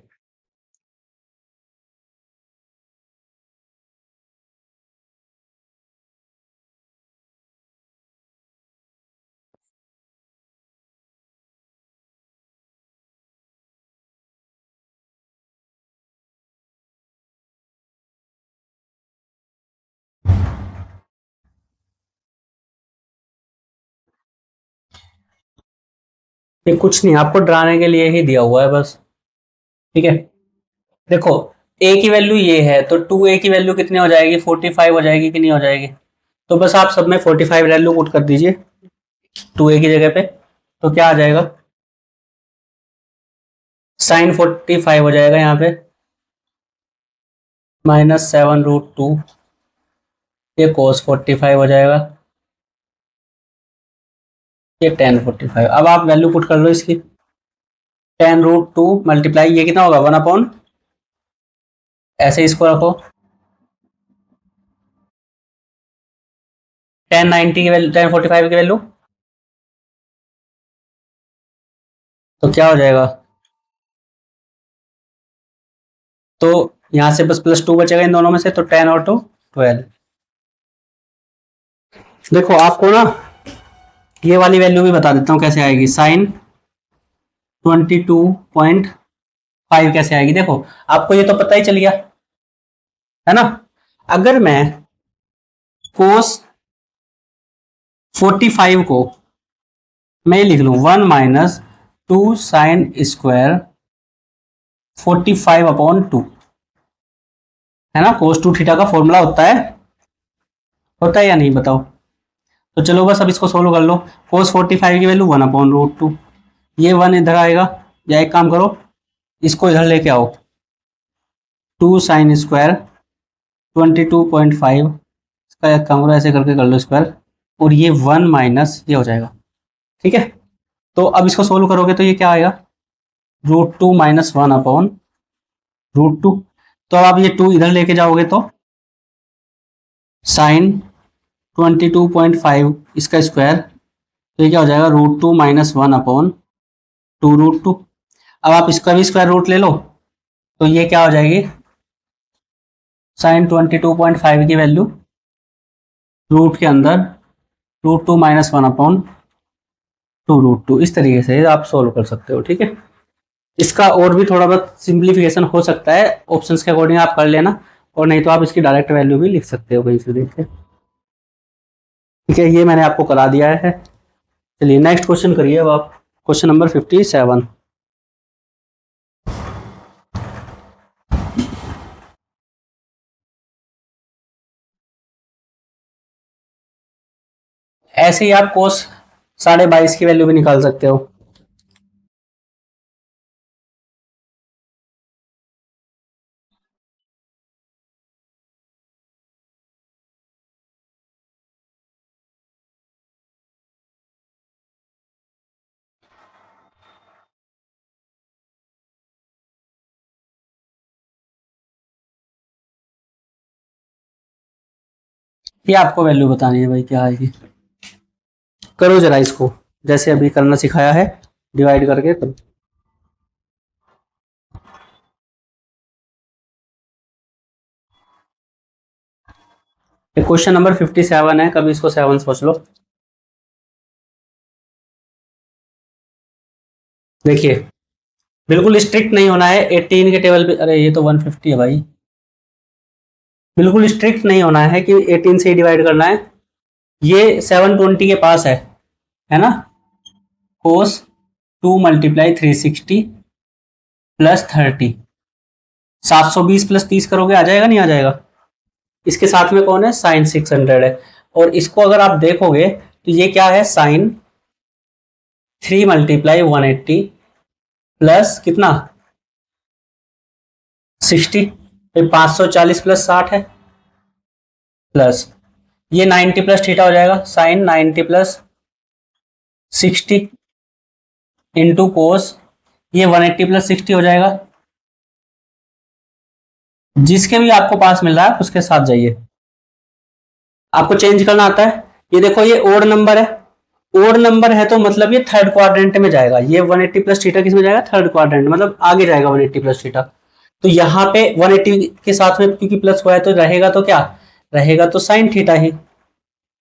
ये कुछ नहीं, आपको डराने के लिए ही दिया हुआ है बस। ठीक है, देखो ए की वैल्यू ये है, तो 2a की वैल्यू कितनी हो जाएगी, 45 हो जाएगी कि नहीं हो जाएगी। तो बस आप सब में 45 वैल्यू पुट कर दीजिए 2a की जगह पे, तो क्या आ जाएगा, साइन 45 हो जाएगा यहाँ पे, -7√2, ये cos 45 हो जाएगा, ये tan 45। अब आप वैल्यू पुट कर लो इसकी, 10√2 मल्टीप्लाई ये कितना होगा 1/, ऐसे इसको रखो, 1090 की वैल्यू, 1045 की वैल्यू, तो क्या हो जाएगा, तो यहां से बस +2 बचेगा इन दोनों में से, तो 10 और 2 12। देखो आपको ना ये वाली वैल्यू भी बता देता हूँ कैसे आएगी, साइन 22.5 कैसे आएगी। देखो आपको ये तो पता ही चल गया है ना, अगर मैं कोस 45 को मैं लिख लूं 1 - 2 sin² 45/2, है ना, cos 2 थीटा का फॉर्मूला होता है या नहीं बताओ। तो चलो बस अब इसको सोल्व कर लो, cos 45 की वैल्यू 1/√2, ये 1 इधर आएगा, या एक काम करो इसको इधर लेके आओ, 2 sin² 22.5, इसका एक काम करो ऐसे करके कर लो स्क्वायर, और ये 1 माइनस ये हो जाएगा। ठीक है, तो अब इसको सोल्व करोगे तो ये क्या आएगा, √2 - 1/√2। तो अब आप ये 2 इधर लेके जाओगे तो साइन 22.5 इसका स्क्वायर, तो ये क्या हो जाएगा, √2 - 1/2√2। अब आप इसका भी स्क्वायर रूट ले लो, तो ये क्या हो जाएगी, साइन 22.5 की वैल्यू रूट के अंदर √2 - 1/2√2। इस तरीके से आप सोल्व कर सकते हो। ठीक है, इसका और भी थोड़ा बहुत सिंप्लीफिकेशन हो सकता है, ऑप्शंस के अकॉर्डिंग आप कर लेना, और नहीं तो आप इसकी डायरेक्ट वैल्यू भी लिख सकते हो कहीं से देख के। ठीक है, ये मैंने आपको करा दिया है। चलिए नेक्स्ट क्वेश्चन करिए अब आप, क्वेश्चन नंबर 57। ऐसे ही आप कोस 22.5 की वैल्यू भी निकाल सकते हो। ये आपको वैल्यू बतानी है भाई क्या आएगी, करो जरा इसको जैसे अभी करना सिखाया है, डिवाइड करके करो। क्वेश्चन नंबर 57 है, कभी इसको 7 सोच लो। देखिए बिल्कुल स्ट्रिक्ट नहीं होना है, 18 के टेबल पे, अरे ये तो 150 है भाई, बिल्कुल स्ट्रिक्ट नहीं होना है कि 18 से ही डिवाइड करना है, ये 720 के पास है ना, कोस 2 × 360 + 30, 720 + 30 करोगे आ जाएगा नहीं आ जाएगा। इसके साथ में कौन है, साइन 600 है, और इसको अगर आप देखोगे तो ये क्या है, साइन 3 × 180 प्लस कितना 60, 540 + 60 है, प्लस ये 90 प्लस थीटा हो जाएगा, साइन 90 प्लस 60 इंटू कोस, ये 180 प्लस 60 हो जाएगा। जिसके भी आपको पास मिल रहा है उसके साथ जाइए, आपको चेंज करना आता है। ये देखो ये ओड नंबर है, ओड नंबर है तो मतलब ये थर्ड क्वाड्रेंट में जाएगा। ये 180 प्लस थीटा किस में जाएगा? थर्ड क्वाड्रेंट, मतलब आगे जाएगा 180 प्लस थीटा। तो यहाँ पे 180 के साथ में क्योंकि प्लस हुआ है तो रहेगा तो क्या रहेगा? तो साइन थीटा ही,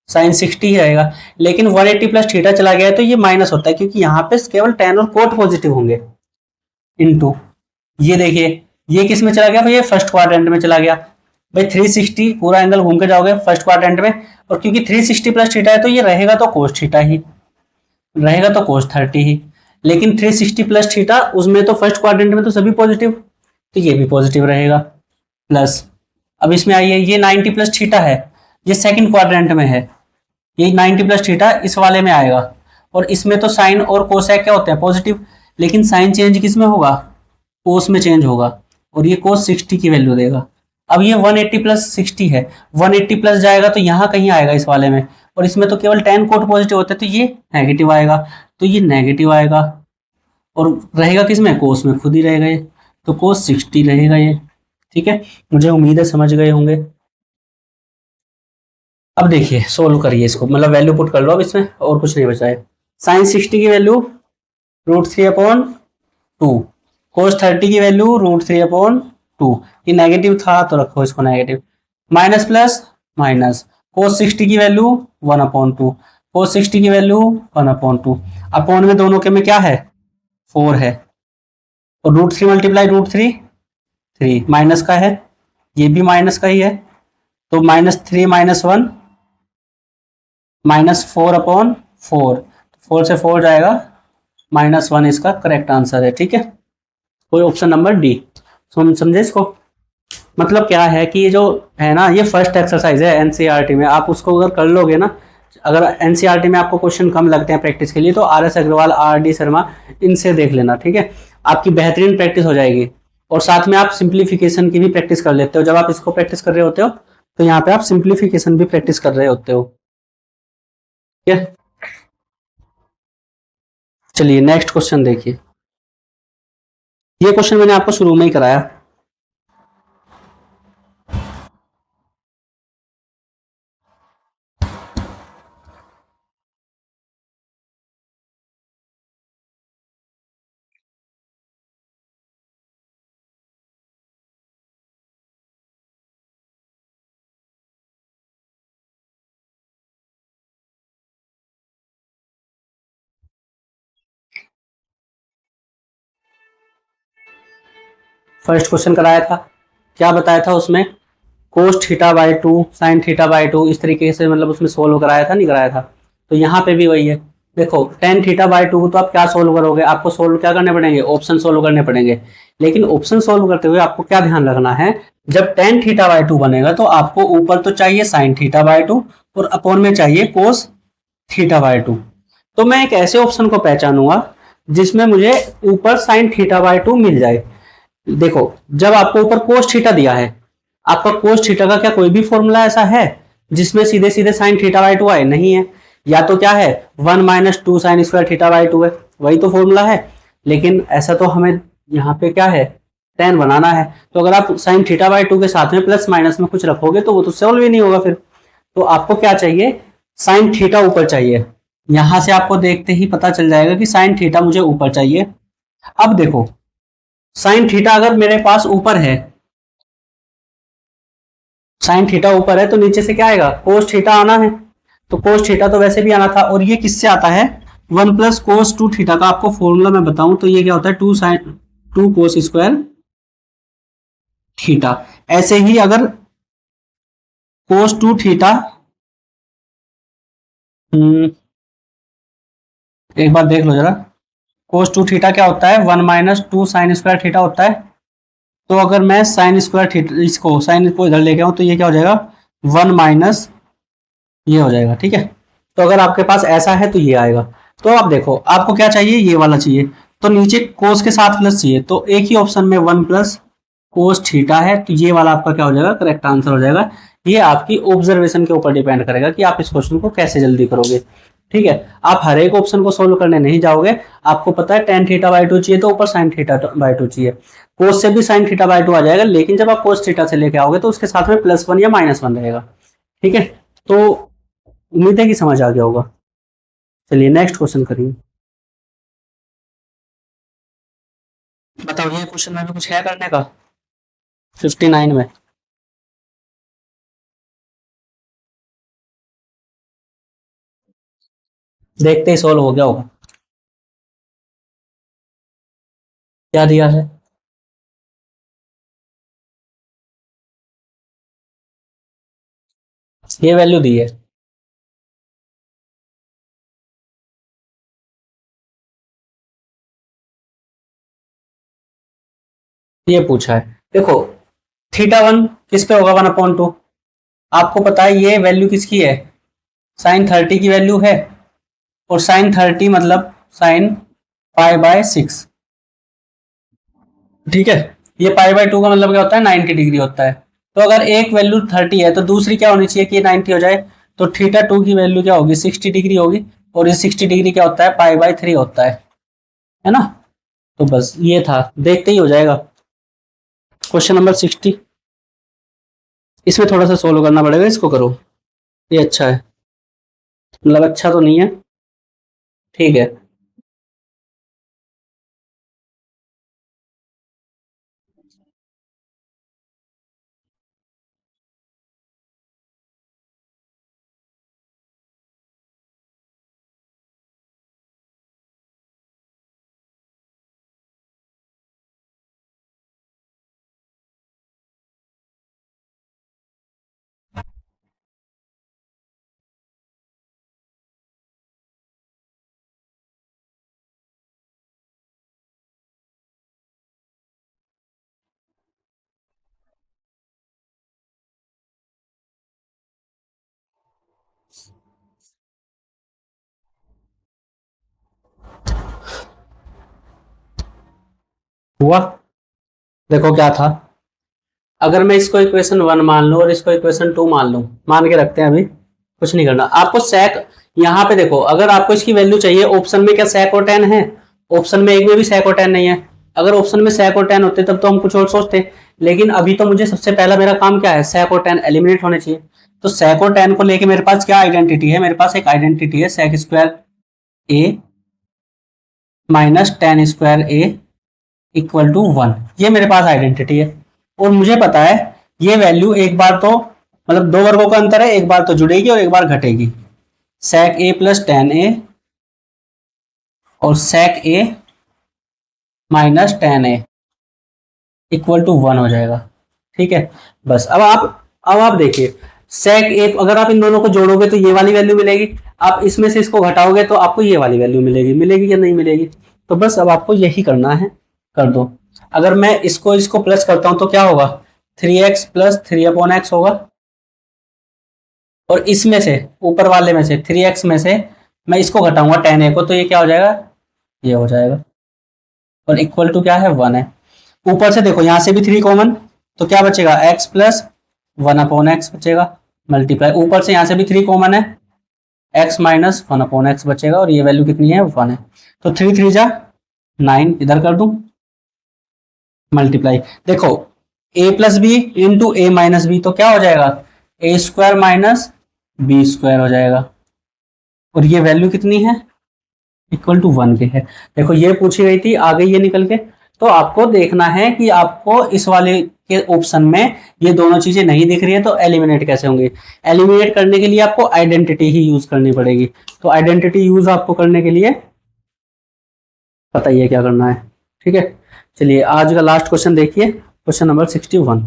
साइन 60 ही रहेगा। लेकिन 180 प्लस थीटा चला गया है तो ये माइनस होता है, क्योंकि यहाँ पे केवल tan और कोट पॉजिटिव होंगे। इनटू ये देखिए ये किस में चला गया? तो ये फर्स्ट क्वाड्रेंट में चला गया। भाई 360 पूरा एंगल घूम के जाओगे फर्स्ट क्वाड्रेंट में, और क्योंकि 360 प्लस थीटा है तो ये रहेगा तो कोस थीटा ही रहेगा, तो कोस 30 ही। लेकिन 360 प्लस थीटा उसमें तो फर्स्ट क्वाड्रेंट में तो सभी पॉजिटिव, तो ये भी पॉजिटिव रहेगा प्लस। अब इसमें आइए, ये 90 प्लस थीटा है, ये सेकंड क्वाड्रेंट में है, ये 90 प्लस थीटा इस वाले में आएगा। और इसमें तो साइन और कोसेक क्या होते हैं? पॉजिटिव। लेकिन साइन चेंज किस में होगा? कोस में चेंज होगा, और ये कोस 60 की वैल्यू देगा। अब ये 180 प्लस 60 है, 180 प्लस जाएगा तो यहाँ कहीं आएगा इस वाले में, और इसमें तो केवल tan कोट पॉजिटिव होता है तो ये नेगेटिव आएगा, तो ये नेगेटिव आएगा। और रहेगा किस में? कोस में खुद ही रहेगा ये, तो कोस 60 रहेगा ये। ठीक है, मुझे उम्मीद है समझ गए होंगे। अब देखिए सोल्व करिए इसको, मतलब वैल्यू पुट कर लो अब इसमें, और कुछ नहीं बचा है। साइन 60 की वैल्यू √3/2, कोस 30 की वैल्यू √3/2। ये नेगेटिव था तो रखो इसको नेगेटिव, माइनस प्लस माइनस, कोस 60 की वैल्यू 1/2, कोस 60 की वैल्यू 1/2। अपॉन में दोनों के में क्या है? 4 है, और √3 मल्टीप्लाई √3 3 माइनस का है, ये भी माइनस का ही है, तो -3 -1 -4/4, 4 से 4 जाएगा, -1 इसका करेक्ट आंसर है। ठीक है, कोई ऑप्शन नंबर डी। समझे इसको? मतलब क्या है कि ये जो है ना, ये फर्स्ट एक्सरसाइज है एनसीईआरटी में, आप उसको अगर कर लोगे ना, अगर एनसीईआरटी में आपको क्वेश्चन कम लगते हैं प्रैक्टिस के लिए तो RS अग्रवाल, RD शर्मा, इनसे देख लेना। ठीक है, आपकी बेहतरीन प्रैक्टिस हो जाएगी। और साथ में आप सिंप्लीफिकेशन की भी प्रैक्टिस कर लेते हो। जब आप इसको प्रैक्टिस कर रहे होते हो तो यहाँ पे आप सिंप्लीफिकेशन भी प्रैक्टिस कर रहे होते हो। ठीक है, चलिए नेक्स्ट क्वेश्चन देखिए। ये क्वेश्चन मैंने आपको शुरू में ही कराया। फर्स्ट क्वेश्चन कराया था, क्या बताया था उसमें? कोस θ/2 साइन θ/2, इस तरीके से मतलब उसमें सोल्व कराया था, नहीं कराया था? तो यहाँ पे भी वही है। देखो tan θ/2 तो आप क्या सोल्व करोगे? आपको सोल्व क्या करने पड़ेंगे? ऑप्शन सोल्व करने पड़ेंगे। लेकिन ऑप्शन सोल्व करते हुए आपको क्या ध्यान रखना है? जब tan θ/2 बनेगा तो आपको ऊपर तो चाहिए sin θ/2 और अपॉन में चाहिए cos θ/2। तो मैं एक ऐसे ऑप्शन को पहचानूंगा जिसमें मुझे ऊपर sin θ/2 मिल जाए। देखो जब आपको ऊपर कोस थीटा दिया है, आपका कोस थीटा का क्या कोई भी फॉर्मूला ऐसा है जिसमें सीधे सीधे साइन θ/2 आए? नहीं है। या तो क्या है 1 - 2 sin स्क्वायर θ/2 है, वही तो फॉर्मूला है। लेकिन ऐसा तो हमें यहाँ पे क्या है? tan बनाना है। तो अगर आप साइन θ/2 के साथ में प्लस माइनस में कुछ रखोगे तो वो तो सॉल्व ही नहीं होगा फिर। तो आपको क्या चाहिए? साइन थीटा ऊपर चाहिए। यहां से आपको देखते ही पता चल जाएगा कि साइन थीटा मुझे ऊपर चाहिए। अब देखो साइन थीटा अगर मेरे पास ऊपर है, साइन थीटा ऊपर है तो नीचे से क्या आएगा? कोस थीटा आना है। तो कोस थीटा तो वैसे भी आना था, और ये किससे आता है? 1 + cos 2 थीटा का आपको फॉर्मूला मैं बताऊं तो ये क्या होता है? 2 cos स्क्वायर थीटा। ऐसे ही अगर cos 2 थीटा, एक बार देख लो जरा, cos 2 थीटा क्या होता है? 1 - 2 sin स्क्वायर थीटा होता है। तो अगर मैं साइन स्क्वायर थीटा, इसको साइन को इधर लेके आऊं तो ये क्या हो जाएगा? 1 माइनस ये हो जाएगा। ठीक है, तो अगर आपके पास ऐसा है तो ये आएगा। तो आप देखो आपको क्या चाहिए? ये वाला चाहिए, तो नीचे कोस के साथ प्लस चाहिए, तो एक ही ऑप्शन में 1 + cos थीटा है, तो ये वाला आपका क्या हो जाएगा? करेक्ट आंसर हो जाएगा। ये आपकी ऑब्जर्वेशन के ऊपर डिपेंड करेगा कि आप इस क्वेश्चन को कैसे जल्दी करोगे। ठीक है, आप हर एक ऑप्शन को सोल्व करने नहीं जाओगे। आपको पता है tan थीटा बाई 2 चाहिए तो ऊपर sin थीटा बाई 2 चाहिए, कोस से भी sin थीटा बाई 2 आ जाएगा, लेकिन जब आप कोस थीटा से लेके आओगे तो उसके साथ में +1 या -1 रहेगा। ठीक है, तो उम्मीद है कि समझ आ गया होगा। चलिए नेक्स्ट क्वेश्चन करिए। बताओ ये क्वेश्चन में भी कुछ है करने का 59 में। देखते ही सोल्व हो गया होगा। क्या दिया है? ये वैल्यू दी है। ये पूछा है, देखो θ1 किस पे होगा 1/2। आपको पता है ये वैल्यू किसकी है, sin 30 की वैल्यू है, और sin 30 मतलब sin π/6। ठीक है, ये π/2 का मतलब क्या होता है, 90 डिग्री होता है। तो अगर एक वैल्यू 30 है तो दूसरी क्या होनी चाहिए कि 90 हो जाए। तो θ2 की वैल्यू क्या होगी, 60 डिग्री होगी, और ये 60 डिग्री क्या होता है, π/3 होता है ना। तो बस ये था, देखते ही हो जाएगा। क्वेश्चन नंबर 60, इसमें थोड़ा सा सोल्व करना पड़ेगा, इसको करो। ये अच्छा है, मतलब अच्छा तो नहीं है, ठीक है। हुआ, देखो क्या था। अगर मैं इसको इक्वेशन 1 मान लूं और इसको इक्वेशन 2 मान लूं, मान के रखते हैं, अभी कुछ नहीं करना आपको। sec, यहाँ पे देखो, अगर आपको इसकी वैल्यू चाहिए, ऑप्शन में क्या sec और tan है, ऑप्शन में एक में भी sec और tan नहीं है। अगर ऑप्शन में sec और tan होते तब तो हम कुछ और सोचते, लेकिन अभी तो मुझे सबसे पहला मेरा काम क्या है, sec और tan एलिमिनेट होने चाहिए। तो sec और tan को लेके मेरे पास क्या आइडेंटिटी है, मेरे पास एक आइडेंटिटी है sec square A minus tan square A equal to 1। ये मेरे पास आइडेंटिटी है, और मुझे पता है ये वैल्यू एक बार तो, मतलब दो वर्गों का अंतर है, एक बार तो जुड़ेगी और एक बार घटेगी। sec a plus tan a और sec a minus tan a equal to 1 हो जाएगा। ठीक है, बस अब आप देखिए, sec a अगर आप इन दोनों को जोड़ोगे तो ये वाली वैल्यू मिलेगी, आप इसमें से इसको घटाओगे तो आपको ये वाली वैल्यू मिलेगी, मिलेगी या नहीं मिलेगी। तो बस अब आपको यही करना है, कर दो। अगर मैं इसको इसको प्लस करता हूं तो क्या होगा, 3x प्लस 3/x होगा, और इसमें से, ऊपर वाले में से 3x में से मैं इसको घटाऊंगा tan a को, तो ये क्या हो जाएगा, ये हो जाएगा, और इक्वल टू क्या है, 1 है। ऊपर से देखो यहाँ से भी 3 कॉमन, तो क्या बचेगा, x प्लस 1/x बचेगा, मल्टीप्लाई, ऊपर से यहाँ से भी 3 कॉमन है, x माइनस 1/x बचेगा, और ये वैल्यू कितनी है, 1 है। तो 3 3 जा 9, इधर कर दूं, मल्टीप्लाई, देखो a plus B into A minus B, तो क्या हो जाएगा, A square minus B square हो जाएगा, और ये वैल्यू कितनी है, इक्वल टू 1 के है। देखो ये पूछी गई थी, आ गई ये निकल के। तो आपको देखना है कि आपको इस वाले के ऑप्शन में ये दोनों चीजें नहीं दिख रही है तो एलिमिनेट कैसे होंगे। एलिमिनेट करने के लिए आपको आइडेंटिटी ही यूज करनी पड़ेगी। तो आइडेंटिटी यूज आपको करने के लिए बताइए क्या करना है। ठीक है, चलिए आज का लास्ट क्वेश्चन देखिए, क्वेश्चन नंबर 61।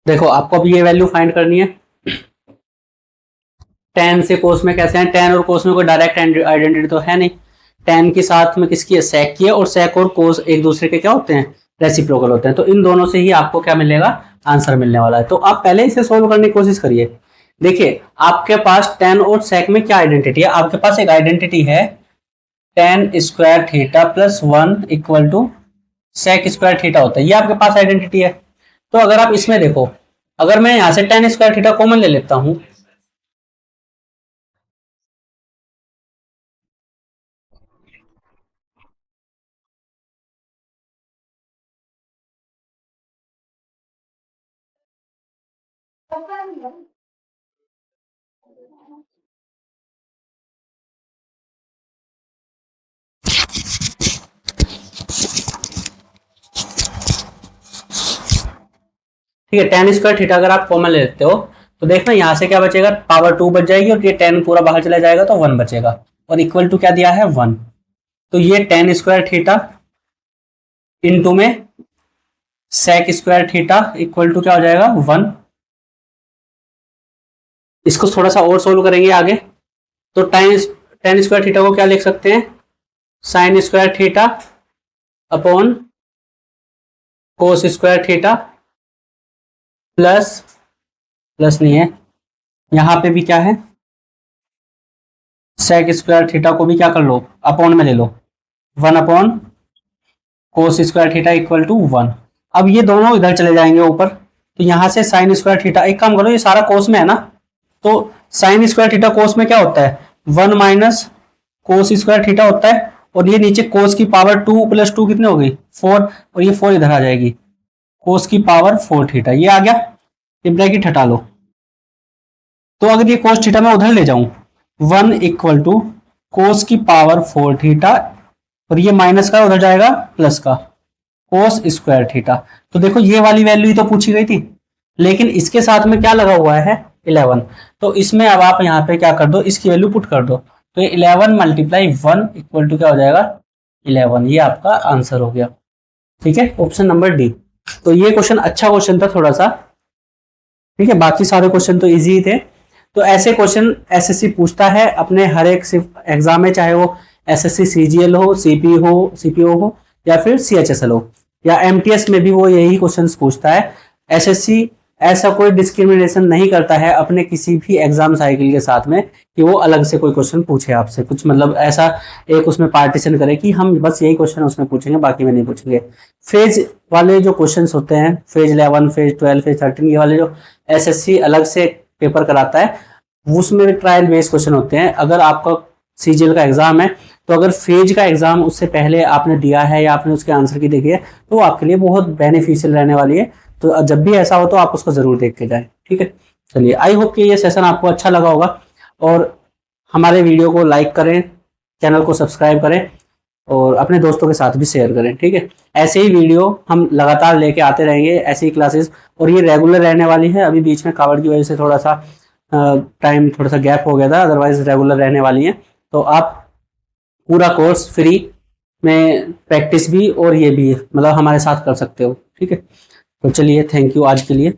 देखो आपको अब ये वैल्यू फाइंड करनी है। टेन से कोस में कैसे हैं, टेन और कोस में कोई डायरेक्ट आइडेंटिटी तो है नहीं। टेन के साथ में किसकी है, सेक की है, और सेक और कोस एक दूसरे के क्या होते हैं, रेसिप्रोकल होते हैं। तो इन दोनों से ही आपको क्या मिलेगा, आंसर मिलने वाला है। तो आप पहले इसे सोल्व करने की कोशिश करिए। देखिए आपके पास टेन और सेक में क्या आइडेंटिटी है, आपके पास एक आइडेंटिटी है tan square theta plus one equal to sec square theta होता है, ये आपके पास आइडेंटिटी है। तो अगर आप इसमें देखो, अगर मैं यहां से टेन स्क्वायर थीटा कॉमन ले लेता हूं, ठीक है, टेन स्क्वायर थीटा अगर आप कॉमन ले लेते हो तो देखना यहां से क्या बचेगा, पावर टू बच जाएगी, और ये टेन पूरा बाहर चला जाएगा तो वन बचेगा, और इक्वल टू क्या दिया है, वन। तो ये टेन स्क्वायर थीटा इंटू में sec square theta equal to क्या हो जाएगा, वन। इसको थोड़ा सा और सोल्व करेंगे आगे, तो टेन स्क्वायर थीटा को क्या लिख सकते हैं, sign square theta upon cos square theta plus, plus नहीं है, यहां पे भी क्या है, सेक स्क्वायर थीटा को भी क्या कर लो, अपॉन में ले लो, one upon cos square theta equal to one. अब ये दोनों इधर चले जाएंगे ऊपर, तो यहां से साइन स्क्वायर थीटा, एक काम करो ये सारा कोस में है ना, तो साइन स्क्वायर थीटा कोस में क्या होता है, one minus cos square theta होता है, और ये नीचे कोस की पावर टू प्लस टू कितनी हो गई, फोर, और ये फोर इधर आ जाएगी, कोस की पावर फोर थीटा, ये आ गया, ये ब्रैकेट हटा लो। तो अगर ये कोस थीटा मैं उधर ले जाऊं, वन इक्वल टू कोस की पावर फोर थीटा, और ये माइनस का उधर जाएगा प्लस का, कोस स्क्वायर थीटा। तो देखो ये वाली वैल्यू ही तो पूछी गई थी, लेकिन इसके साथ में क्या लगा हुआ है, 11। तो इसमें अब आप यहाँ पे क्या कर दो, इसकी वैल्यू पुट कर दो, तो ये 11 मल्टीप्लाई वन इक्वल टू क्या हो जाएगा, 11। ये आपका आंसर हो गया, ठीक है, ऑप्शन नंबर डी। तो ये क्वेश्चन अच्छा क्वेश्चन था थोड़ा सा, ठीक है, बाकी सारे क्वेश्चन तो इजी ही थे। तो ऐसे क्वेश्चन एसएससी पूछता है अपने हर एक एग्जाम में, चाहे वो एसएससी सीजीएल हो, सीपीओ हो, या फिर सीएचएसएल हो, या एमटीएस में भी वो यही क्वेश्चंस पूछता है। एसएससी ऐसा कोई डिस्क्रिमिनेशन नहीं करता है अपने किसी भी एग्जाम साइकिल के साथ में कि वो अलग से कोई क्वेश्चन पूछे आपसे, कुछ मतलब ऐसा एक उसमें पार्टीशन करे कि हम बस यही क्वेश्चन उसमें पूछेंगे बाकी में नहीं पूछेंगे। फेज वाले जो क्वेश्चंस होते हैं, फेज 11, फेज 12, फेज 13, ये वाले जो एसएससी अलग से पेपर कराता है, उसमें ट्रायल बेस्ड क्वेश्चन होते हैं। अगर आपका सीजीएल का एग्जाम है, तो अगर फेज का एग्जाम उससे पहले आपने दिया है या आपने उसके आंसर की देखी है, तो वो आपके लिए बहुत बेनिफिशियल रहने वाली है। तो जब भी ऐसा हो तो आप उसको जरूर देख के जाएं, ठीक है। चलिए, आई होप कि ये सेशन आपको अच्छा लगा होगा, और हमारे वीडियो को लाइक करें, चैनल को सब्सक्राइब करें, और अपने दोस्तों के साथ भी शेयर करें, ठीक है। ऐसे ही वीडियो हम लगातार लेके आते रहेंगे, ऐसी ही क्लासेस, और ये रेगुलर रहने वाली है। अभी बीच में कावड़ की वजह से थोड़ा सा टाइम, थोड़ा सा गैप हो गया था, अदरवाइज रेगुलर रहने वाली है। तो आप पूरा कोर्स फ्री में प्रैक्टिस भी और ये भी मतलब हमारे साथ कर सकते हो, ठीक है। तो चलिए, थैंक यू आज के लिए।